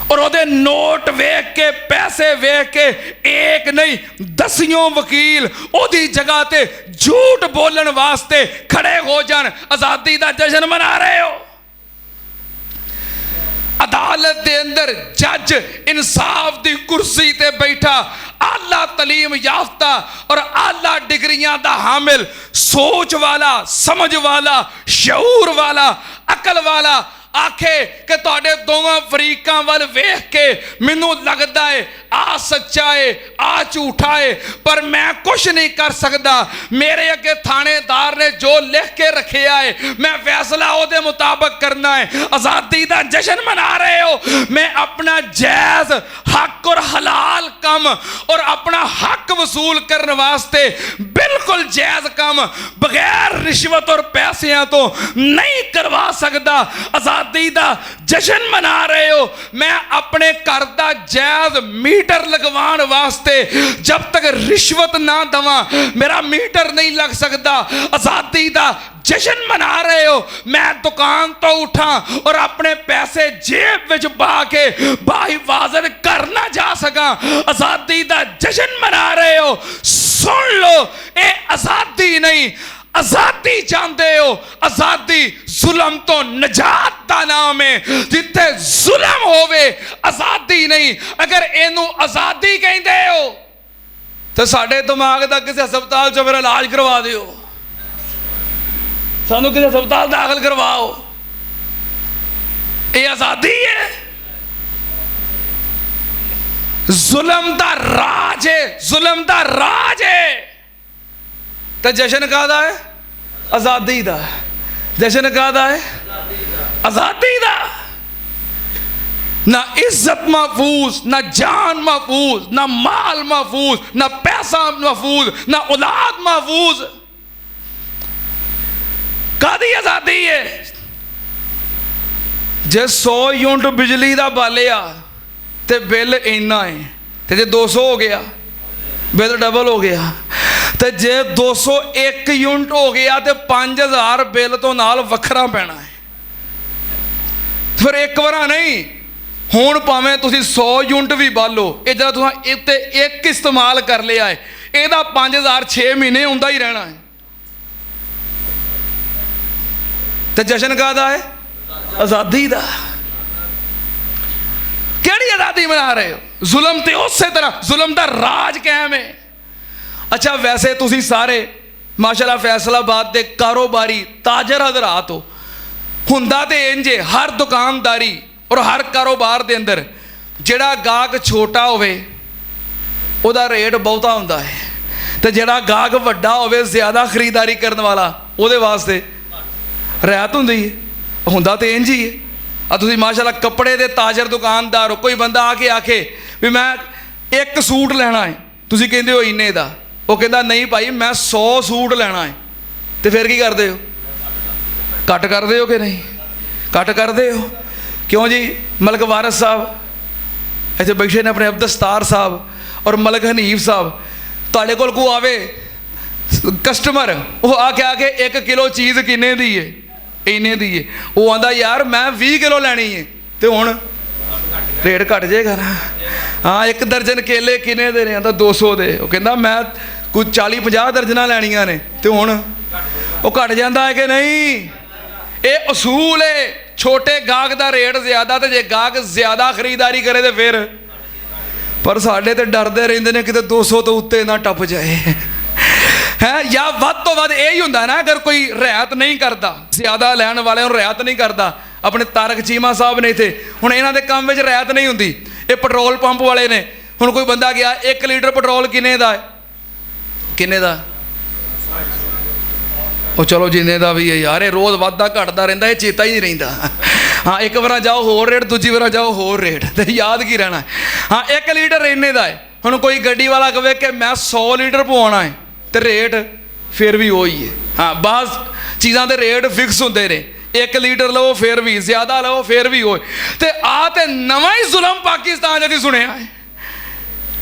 S1: और ओदे नोट वेख के, पैसे वेख के एक नहीं दसियों वकील ओदी जगह ते झूठ बोलन वास्ते खड़े हो जान। आज़ादी का जश्न मना रहे हो। अदालत के अंदर जज इंसाफ की कुर्सी ते बैठा, आला तलीम याफ्ता और आला डिग्रियां दा हामिल, सोच वाला, समझ वाला, शऊर वाला, अकल वाला आखे कि तुहाडे दोवां फरीकां वल वेख के मैनू लगदा है आ सच्चा है आ झूठा है, पर मैं कुछ नहीं कर सकदा। मेरे अगे थानेदार ने जो लिख के रखिया है मैं फैसला ओदे मुताबिक करना है। आज़ादी का जश्न मना रहे हो। मैं अपना जायज़ हक और हलाल कम और अपना हक वसूल करने वास्ते बिल्कुल जायज़ कम बगैर रिश्वत और पैसिਆਂ तो नहीं करवा सकता। आज़ादी का जश्न मना रहे हो। मैं अपने घर का जायज़ मीटर लगवाने वास्ते जब तक रिश्वत ना दवा मेरा मीटर नहीं लग सकता। आज़ादी का जश्न मना रहे हो। मैं दुकान तो उठा और अपने पैसे जेब विच पा के बाहिफाजत घर ना जा सका। आज़ादी का जश्न मना रहे हो। सुन लो, ये आज़ादी नहीं, आज़ादी चाहते हो। आज़ादी जुल्म तो नजात का नाम है। जिथे जुल्म होवे आज़ादी नहीं। अगर इनू आज़ादी कहते हो तो साडे दिमाग का किसी हस्पताल च मेरा इलाज करवा दिओ, सानू किसी हस्पताल दाखिल करवाओ। ये आज़ादी है? जुल्म दा राज है, जुल्म दा राज है। तो जश्न काहदा है? आज़ादी दा। जश्न काहदा है? आज़ादी दा। ना इज्जत महफूज, ना जान महफूज, ना माल महफूज, ना पैसा महफूज, ना औलाद महफूज। कादी आज़ादी है? जे 100 यूनिट बिजली का बालिया तो बिल इन्ना है, तो जे 200 हो गया बिल डबल हो गया। तो जे 201 यूनिट हो गया तो 5000 बिल तो नाल वखरा पैना है। फिर एक बार नहीं, हुण भावें तुसीं 100 यूनिट भी बालो, ये जरा तुसीं इत्ते एक इस्तेमाल कर लिया है, ਇਹਦਾ 5000 6 महीने ਹੁੰਦਾ ही रहना है। तो जश्न काहदा है? आज़ादी दा। केड़ी आज़ादी मना रहे हो? जुल्म तो उस तरह जुल्म का राज कायम है। अच्छा, वैसे तुसीं सारे माशाअल्लाह फैसलाबाद के कारोबारी ताजर हज़रात हो। हुंदा तो इंज हर दुकानदारी और हर कारोबार के अंदर जिहड़ा गाहक छोटा होवे उहदा रेट बहुता हुंदा है, तो जिहड़ा गाहक वड्डा होवे ज़्यादा खरीदारी करने वाला उहदे वास्ते रियायत हुंदी है। हुंदा तो इंज ही है। तुसीं माशाअल्लाह कपड़े के ताजर दुकानदार हो, कोई बंदा आके आखे भी मैं एक सूट लेना है, तुसीं कहंदे हो इन्ने दा, वो कहता नहीं भाई मैं 100 सूट लेना है, तो फिर की करते हो? घट करते हो कि नहीं? घट करते हो। क्यों जी? मलक वारिस साहब इत्थे बैठे ने, अपने अब्दस्तार साहब और मलक हनीफ साहब, तुहाडे कोल को आवे कस्टमर, वो आके 1 किलो चीज़ किन्ने दी है? इन्ने दी है। वो आंदा यार मैं 20 किलो लैनी है, तो हुण रेट घट जाएगा ना। हाँ, 1 दर्जन केले किन्ने दे ने? आंदा 200 दे। वो कहंदा मैं कुछ 40-50 दर्जना लैनियां ने, तो हुण वो घट जाता है कि नहीं? ये असूल है। छोटे गाहक का रेट ज़्यादा, तो जे गाहक ज़्यादा खरीदारी करे तो फिर, पर साडे तो डरते रहते हैं किते 200 तो उत्ते ना टप जाए है, या वध तो वध यही हुंदा ना, अगर कोई रियायत नहीं करता, ज़्यादा लैण वाले रियायत नहीं करता। अपने तारक चीमा साहब ने इत्थे, हुण इन्हां दे काम विच रियायत नहीं हुंदी। ये पेट्रोल पंप वाले ने, हुण कोई बंदा गया 1 लीटर पेट्रोल किन्ने दा है? किन्ने दा? ਉਹ ਚਲੋ ਜਿੰਨੇ ਦਾ ਵੀ ਹੈ ਯਾਰ, ਇਹ ਰੋਜ਼ ਵੱਧਦਾ ਘਟਦਾ ਰਹਿੰਦਾ, ਇਹ ਚੇਤਾ ਹੀ ਨਹੀਂ ਰਹਿੰਦਾ। ਹਾਂ, ਇੱਕ ਵਾਰ ਜਾਓ ਹੋਰ ਰੇਟ, ਦੂਜੀ ਵਾਰ ਜਾਓ ਹੋਰ ਰੇਟ, ਤੇ ਯਾਦ ਕੀ ਰਹਿਣਾ। ਹਾਂ, 1 ਲੀਟਰ ਇੰਨੇ ਦਾ ਹੈ। ਹੁਣ ਕੋਈ ਗੱਡੀ ਵਾਲਾ ਕਹੇ ਕਿ ਮੈਂ 100 ਲੀਟਰ ਪਵਾਉਣਾ ਹੈ, ਤੇ ਰੇਟ फिर भी वही है। हाँ, बाज़ चीज़ों के रेट फिक्स होंगे ने, 1 लीटर लो फिर भी, ज़्यादा लो फिर भी हो। तो आ तो नवा ही जुलम पाकिस्तान जी सुनिया है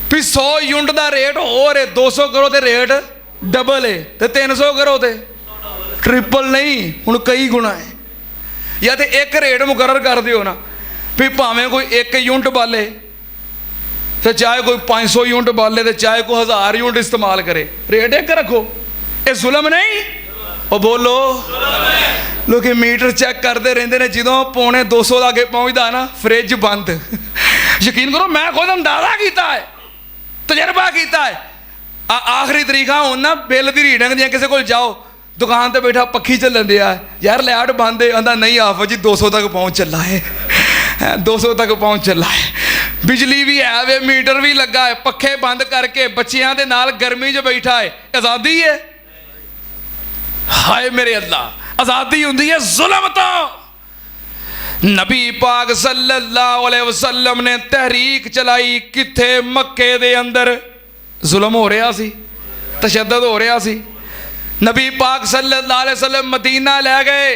S1: भी 100 यूनिट का रेट हो रहे, 200 करो तो रेट डबल है, तो 300 करो तो ट्रिपल नहीं, हुण कई गुणा है। या तो एक रेट मुकर्रर कर दियो ना भी भावें कोई 1 यूनिट बाले तो चाहे कोई 500 यूनिट बाले तो चाहे कोई 1000 यूनिट इस्तेमाल करे, रेट एक रखो। ये जुलम नहीं? और बोलो, लोग मीटर चेक करते रहते हैं, जो पौने 200 लागे पहुँचता ना फ्रिज बंद। यकीन करो मैं खुद अंदाजा किया है, तजर्बा किया है। आखिरी तरीका होना बिल की रीडिंग दियाँ, किसी को जाओ दुकान पर बैठा पखी चलन दिया यार लाइट बंद है, आंदा नहीं आफत जी 200 तक पहुँच चला है, 200 तक पहुँच चला है। बिजली भी है वे, मीटर भी लगा है, पखे बंद करके बच्चियां दे नाल गर्मी च बैठा है, आज़ादी है? हाय मेरे अल्लाह, आज़ादी हुंदी है जुल्म तो। नबी पाक सल्लल्लाहु अलैहि वसल्लम ने तहरीक चलाई, किथे मक्के दे अंदर जुल्म हो रहा सी, तशद्दुद हो रहा सी। नबी पाक सल्लल्लाहु अलैहि वसल्लम मदीना ले गए,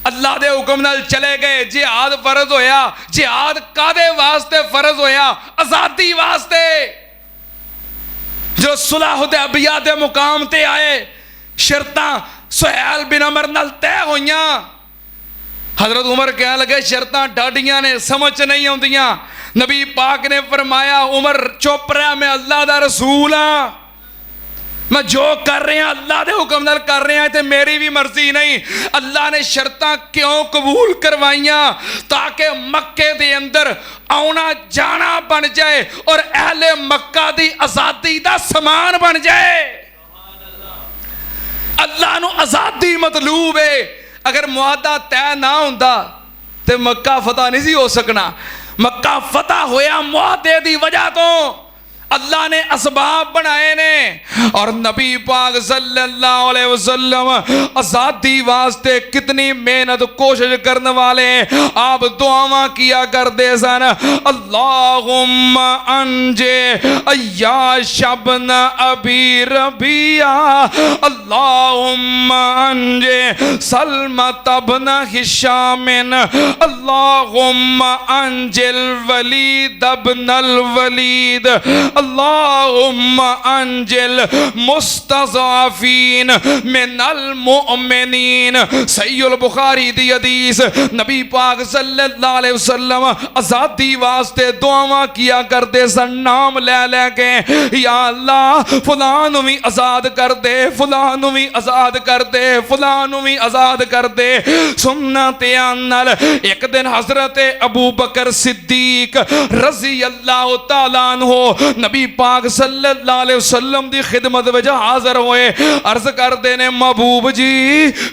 S1: अल्लाह के हुक्म नाल चले गए। जिहाद फर्ज होया, जिहाद कादे वास्ते फर्ज होया? आज़ादी वास्ते। जो सुलह हुदैबिया दे मुकाम ते आए, शर्तां सुहैल बिन अमर नाल तय होइयां। हजरत उमर कह लगे शर्तां डाडियां ने, समझ नहीं आउंदियां। नबी पाक ने फरमाया उमर चुप रहा, मैं अल्लाह दा रसूल हाँ, मैं जो कर रहे हैं अल्लाह के हुक्म नाल कर रहे हैं, तो मेरी भी मर्जी नहीं। अल्लाह ने शर्तां क्यों कबूल करवाइयां? ताकि मक्के दे अंदर आना जाना बन जाए और अहले मक्का दी आज़ादी दा समान बन जाए। अल्लाह नू आज़ादी मतलूब है। अगर मुआदा तय ना हुंदा तो मक्का फतह नहीं सी हो सकना। मक्का फतह होया मुआदे दी वजह तो, अल्लाह ने असबाब बनाए ने। और नबी पाक सल्लल्लाहु अलैहि वसल्लम आज़ादी वास्ते कितनी मेहनत कोशिश करने वाले, आप दुआवां किया करते सन, अल्लाहुम्मा अंजे अय्याशबन अबी रबिया, अल्लाहुम्मा अंजे सलमत अबन हिशामिन, अल्लाहुम्मा अंजिल वलीद अबनल वलीद, अल्लाहुम्मा अंजिल मुस्तज़ाफीन मिनल मुअमिनीन। सहीहुल बुखारी दी हदीस। नबी पाक सल्लल्लाहु अलैहि वसल्लम आज़ादी वास्ते दुआवां किया करते सन, नाम ले लेके, या अल्लाह फलां नूं भी आज़ाद कर दे, फलां नूं भी आज़ाद कर दे, फलां नूं भी आज़ाद कर दे। सुन्नत नाल एक दिन हज़रत अबू बकर सिद्दीक रज़ी अल्लाह तआला अन्हु नबी पाक सल्लल्लाहु अलैहि वसल्लम दी खिदमत विच हाज़र होए। अर्ज करदे ने महबूब जी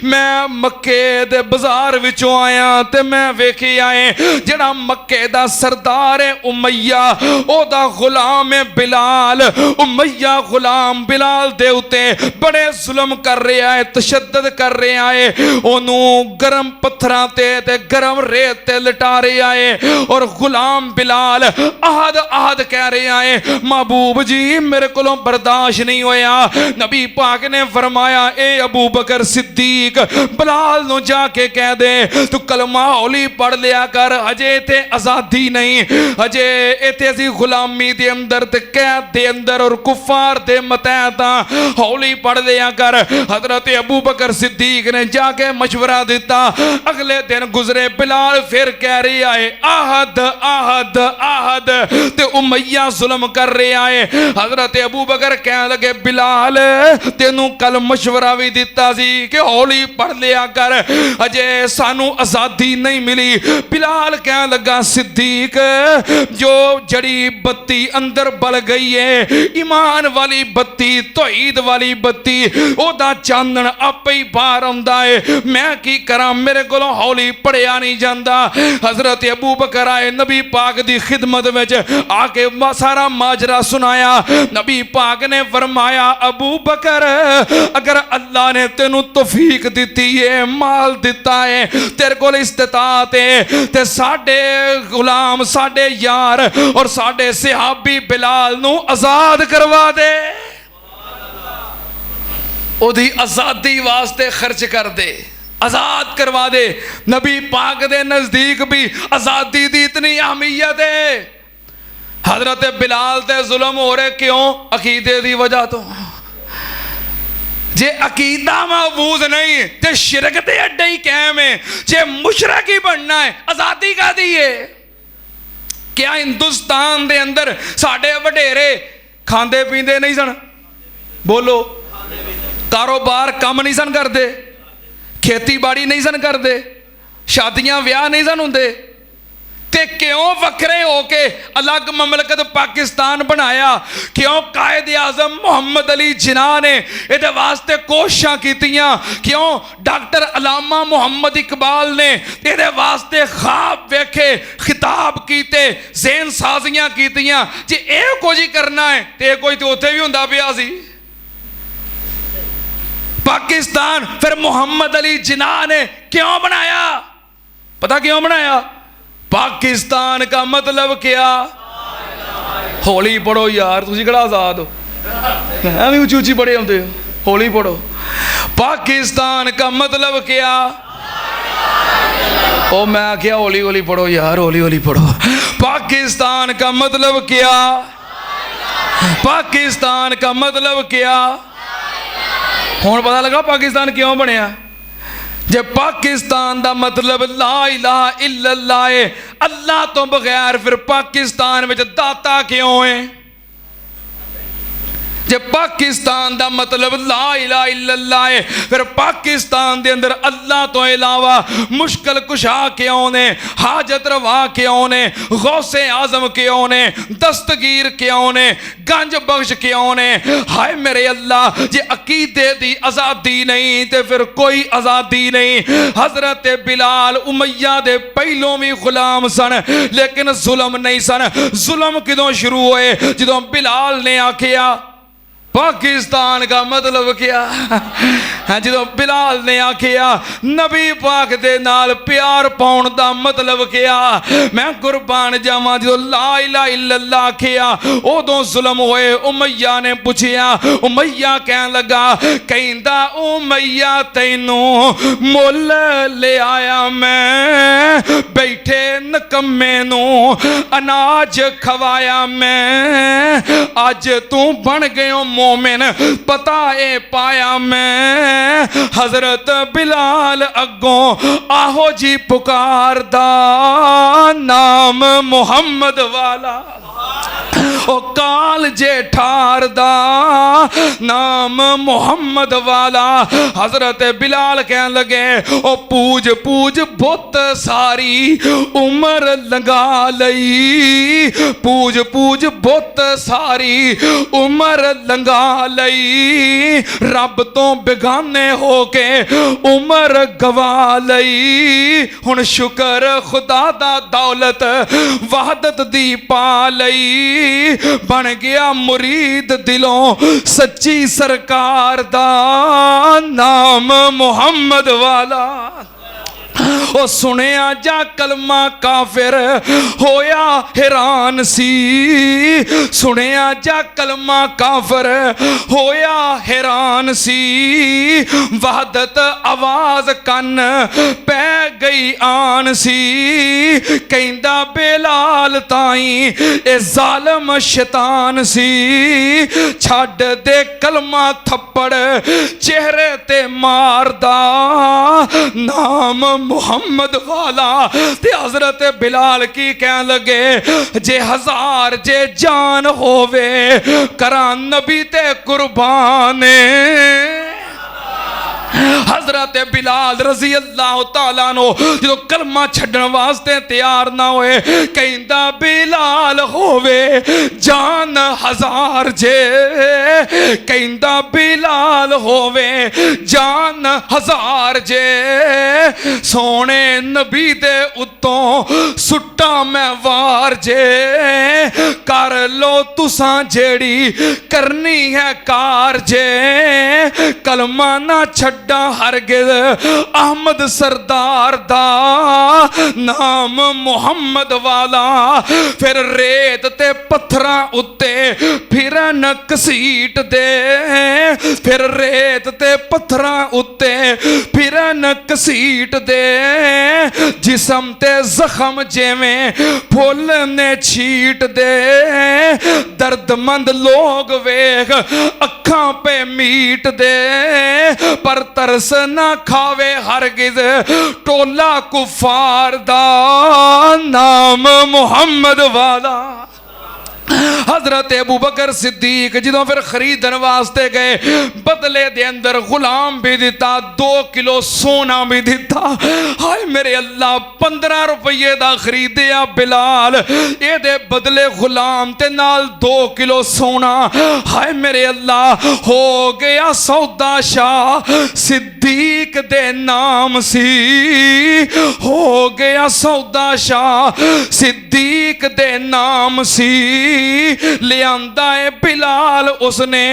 S1: मैं मक्के दे बाजार विचों आया ते मैं वेखिया है जेड़ा मक्के दा सरदार है उमैया, ओदा गुलाम है बिलाल। उमैया गुलाम बिलाल दे उते बड़े जुल्म कर रहा है, तशद्दुद कर रहा है, ओनू गरम पत्थरां ते गरम रेत ते लिटा रहा है। और गुलाम बिलाल आहद आहद कह रहा है, महबूब जी मेरे को बर्दाश्त नहीं होया। नबी पाक ने फरमाया ए अबू बकर सिद्दीक बिलाल नूं जाके कह दे तू कलमा हौली पढ़ लिया कर, अजे इत्थे आज़ादी नहीं, अजे इत्थे असी गुलामी दे अंदर ते कैद दे अंदर और कुफार दे मतहता, हौली पढ़ लिया कर। हजरत अबू बकर सिद्दीक ने जाके मशवरा दिता। अगले दिन गुजरे, बिलाल फिर कह रहा है आहद आहद आहद, ते उमैया जुल्म कर रहा है। हजरत अबू बकर कह लगे बिलाल तेनू कल मशवरा भी दिता सी कि हौली पढ़ लिया कर, अजे सानू आज़ादी नहीं मिली। बिलाल कह लगा सिद्दीक जो जड़ी बत्ती अंदर बल गई है, ईमान वाली बत्ती, तौहीद वाली बत्ती, ओदा चानन आपे ही बाहर आउंदा है, मैं की करा, मेरे को हौली पढ़िया नहीं जाता। हजरत अबू बकर आए नबी पाक दी खिदमत विच आके सारा माजरा सुनाया। नबी पाक ने फरमाया अबू बकर अगर अल्लाह ने तेनू तौफीक दी है, माल दिता है, तेरे को इस्तिताअत है, ते साडे गुलाम साडे यार और साडे सहाबी बिलाल नू आज़ाद करवा दे। ਉਹਦੀ आज़ादी वास्ते खर्च कर दे, आज़ाद करवा दे। नबी पाक दे नज़दीक भी आज़ादी दी इतनी अहमियत है। हज़रत बिलाल ते जुल्म हो रहे क्यों? अकीदे दी वजह तो। जे अकीदा महफूज नहीं ते शिरक दे अड्डे ही कायम है। जे मुशरक ही बनना है आज़ादी का दी है। क्या हिंदुस्तान दे अंदर साडे वडेरे खांदे पींदे नहीं सन? बोलो। कारोबार कम नहीं सन करते, खेतीबाड़ी नहीं सन करते, शादियां ब्याह नहीं सन होंदे, ते क्यों वक्रे होके अलग ममलकत पाकिस्तान बनाया? क्यों कायद आज़म मोहम्मद अली जिन्ना ने इहदे वास्ते कोशिशां कीतियां? क्यों डॉक्टर अलामा मोहम्मद इकबाल ने इहदे वास्ते ख्वाब वेखे, खिताब कीते, ज़हन साजियां कीतियां? जे इह कुछ ही करना है ते कोई तो उत्थे भी हुंदा पिया सी पाकिस्तान। फिर मोहम्मद अली जिन्ना ने क्यों बनाया? पता क्यों बनाया? पाकिस्तान का मतलब क्या? हौली पढ़ो यार, तुसी किहड़ा आज़ाद हो, एवं उची उची पढ़े आते हो, हौली पढ़ो। पाकिस्तान का मतलब क्या? ओ मैं आख्या हौली हौली पढ़ो यार, हौली हौली पढ़ो। पाकिस्तान का मतलब क्या? पाकिस्तान का मतलब क्या? हुण पता लगा पाकिस्तान क्यों बनया? जे पाकिस्तान दा मतलब ला इलाहा इल्लल्लाह है, अल्लाह तो बगैर, फिर पाकिस्तान में दाता क्यों है? जे पाकिस्तान दा मतलब ला इलाहा इल्लल्लाह है, फिर पाकिस्तान दे अंदर अल्लाह तो इलावा मुश्किल कुशा क्यों ने, हाजत रवा क्यों ने, गौसे आजम क्यों ने, दस्तगीर क्यों ने, गंज बख्श क्यों ने? हाय मेरे अल्लाह, जे अकीदे दी आज़ादी नहीं तो फिर कोई आज़ादी नहीं। हजरत बिलाल उमैया दे पहलों भी गुलाम सन, लेकिन जुल्म नहीं सन। जुल्म किदों शुरू होए? जदों बिलाल ने आखिया पाकिस्तान का मतलब क्या? जो बिलाल ने आखिया नबी पाक दे नाल प्यार पाउण दा मतलब क्या? मैं कुर्बान जावां, जो ला इलाहा इल्लल्लाह आखिया उदों जुल्म होए। उमैया ने पूछिया, उमैया कहन लगा, कहंदा उमैया तैनू मुल ले आया मैं, बैठे नकम्मे नू अनाज खवाया मैं, अज तू बन गयो मोमिन पता ए पाया मैं। हजरत बिलाल अगों आहो जी पुकारदा नाम मुहम्मद वाला, ओ काल जेठार दा नाम मुहम्मद वाला। हजरत बिलाल कहन लगे, ओ पूज पूज बुत सारी उम्र लंघा लई, पूज पूज बुत सारी उम्र लंघा लई, रब तो बेगाने होके उम्र गवा लई। हुण शुक्र खुदा दा दौलत वहदत दी पा लई, बन गया मुरीद दिलों सच्ची सरकार दा नाम मुहम्मद वाला। ओ सुनिया जा कलमा काफिर होया हैरान सी, सुनिया जा कलमा काफिर होया हैरान सी, वहदत आवाज कन पै गई आन सी, कहंदा बेलाल ताई ए जालम शैतान सी, छड्ड दे कलमा थप्पड़ चेहरे ते मारदा नाम मुहम्मद वाला। ते हजरत बिलाल की कहन लगे, जे हजार जे जान होवे करा नबी ते कुर्बान। हजरत बिलाल रजी अल्लाह तआला नो जो कलमा छड्डण वास्ते तैयार ना होए, कहंदा बिलाल होवे जान हजार जे, कहंदा बिलाल होवे जान हजार जे, सोने नबी दे उत्तों सुट्टा मैं वार जे, कर लो तुसां जेड़ी करनी है कार जे, कलमा ना छड्डा हर हरगिज अहमद सरदार दा नाम मुहम्मद वाला। फिर रेत ते पत्थरां उत्ते फिरन घसीट दे, फिर रेत ते पत्थरां उत्ते फिरन घसीट दे, जिसम ते जख्म जिवें फुल ने छीट दे। दर्दमंद लोग वेख अखां पे मीट दे, पर तरस ना खावे हरगिज टोला कुफार दा नाम मुहम्मद वाला। हजरत अबू बकर सिद्दीक जो फिर खरीदन वास्ते गए, बदले दे अंदर गुलाम भी दिता, 2 किलो सोना भी दिता। हाय मेरे अल्लाह, 15 रुपये का खरीदया बिलाल, ये बदले गुलाम ते नाल 2 किलो सोना। हाय मेरे अल्लाह, हो गया सौदा शाह सिद्दीक दे नाम सी, हो गया सौदा शाह सिद्दीक दे नाम सी। लियांदा है बिलाल उसने,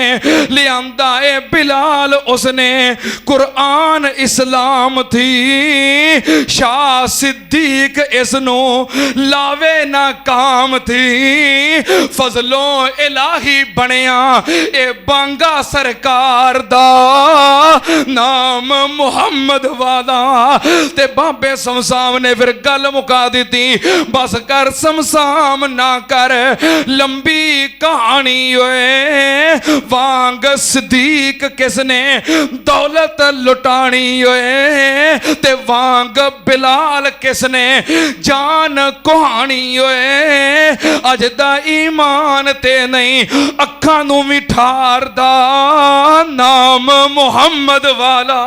S1: लियांदा है बिलाल उसने, कुरान इस्लाम थी। शाह सिद्दीक इसनू लावे ना काम थी, फजलों इलाही बनिया ए बांगा सरकार दा नाम मुहम्मद वाला। ते बाबे समसाम ने फिर गल मुका दी, बस कर समसाम ना कर लंबी कहानी होए, वांग सदीक किसने दौलत लुटानी होए, ते वांग बिलाल किसने जान कुहानी होए। अज दा ईमान ते नहीं अखां नूं भी ठारदा नाम मुहम्मद वाला।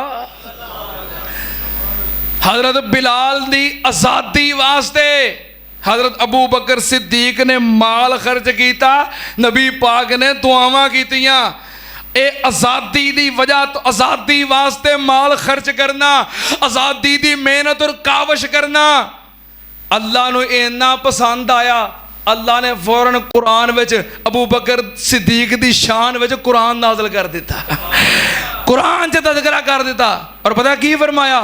S1: हजरत बिलाल दी आजादी वास्ते हजरत अबू बकर सिद्दीक ने माल खर्च किया, नबी पाक ने दुआवां कीतियां। ए आज़ादी दी वजह तो आज़ादी वास्ते माल खर्च करना, आज़ादी दी मेहनत और कावश करना अल्लाह नू इन्ना पसंद आया, अल्लाह ने फौरन कुरान विच अबू बकर सिद्दीक दी शान विच कुरान नाज़िल कर दिता, कुरान च तज़किरा कर दिता। और पता की फरमाया,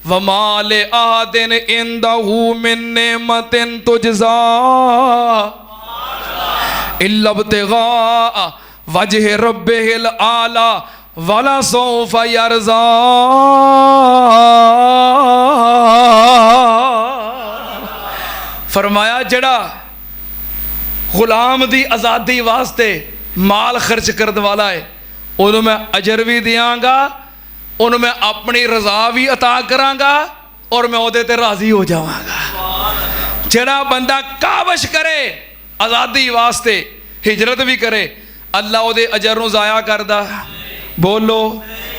S1: वमाल आदिन इंदहू मिन नेमतिन तुजज़ा इल्ला इब्तिगा वजह रब्बिहिल आला वला सौफा यरज़ा। फरमाया जड़ा गुलाम दी आज़ादी वास्ते माल खर्च करने वाला है, उन्होंने मैं अजर भी दियांगा, उन्होंने मैं अपनी रजा भी अता करांगा और मैं उहदे ते राजी हो जावांगा। जड़ा बंदा कावश करे आज़ादी वास्ते, हिजरत भी करे, अल्लाह उहदे अजर नूं ज़ाया करदा। बोलो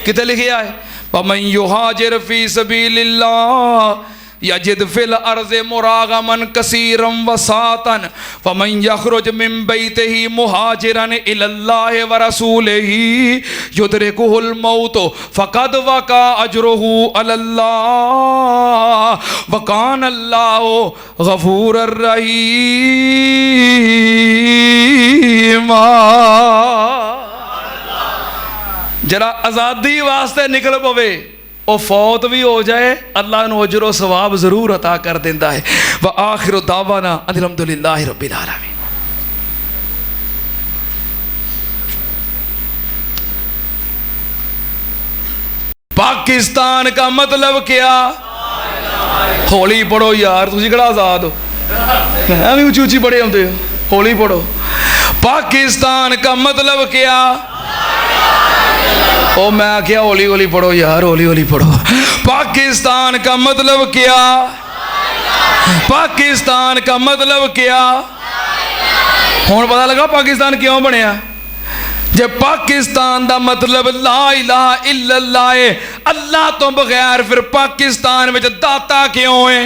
S1: किते लिखिया है, वमन युहाजिर फी सबीलिल्लाह यजिद फिल अर्ज़ मुरागमन कसीरम वसातन वमन यखरुज मिन बैतिही मुहाजिरन इलल्लाहि व रसूलिही युदरिकुहुल मौत फ़क़द वक़ा अजरुहु अलल्लाह व कान अल्लाहु गफूरर रहीमा। जरा आज़ादी वास्ते निकल पवे, वो फौत भी हो जाए, अल्लाह नू अजर व सवाब जरूर अता कर देंदा है। व आखिर दावाना अल्हम्दुलिल्लाहि रब्बिल आलमीन। पाकिस्तान का मतलब क्या? हौली पढ़ो यार, तुसी किहड़ा आजाद हो, एवं ऊंची ऊंची पढ़े आते हो, हौली पढ़ो। पाकिस्तान का मतलब क्या? ओ मैं आख्या हौली हौली पढ़ो यार, हौली हौली पढ़ो। पाकिस्तान का मतलब क्या? पाकिस्तान का मतलब क्या? हुण पता लगा पाकिस्तान क्यों बनया? जब पाकिस्तान का मतलब ला इलाहा इल्लल्लाह है, अल्लाह तो बगैर, फिर पाकिस्तान में दाता क्यों है?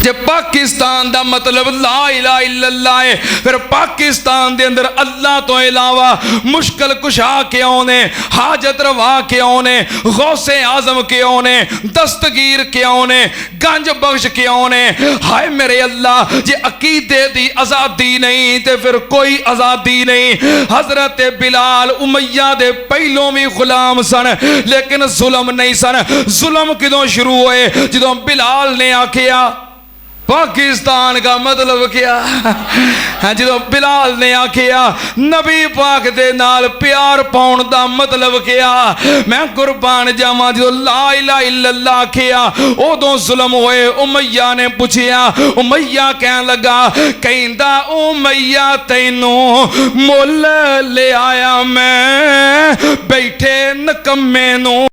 S1: जे पाकिस्तान दा मतलब ला इलाहा इल्लल्लाह है, फिर पाकिस्तान दे अंदर अल्लाह तो इलावा मुश्किल कुशा क्यों ने, हाजत रवा क्यों ने, गौसे आजम क्यों ने, दस्तगीर क्यों ने, गंज बख्श क्यों ने। हाय मेरे अल्लाह, जे अकीदे दी आज़ादी नहीं ते फिर कोई आज़ादी नहीं। हजरत बिलाल उमैया दे पहलों भी गुलाम सन, लेकिन जुल्म नहीं सन। जुल्म किदों शुरू होए, जदों बिलाल ने आखिया पाकिस्तान का मतलब क्या है, जो बिलाल ने आखिया नबी पाक दे नाल प्यार पाउण दा मतलब क्या, मैं कुर्बान जावां। जो ला इलाहा इल्लल्लाह आखिया उदों जुल्म होए। उमैया ने पूछिया, उमैया कहन लगा, कहंदा उमैया तैनू मुल ले आया मैं, बैठे नकम्मे नू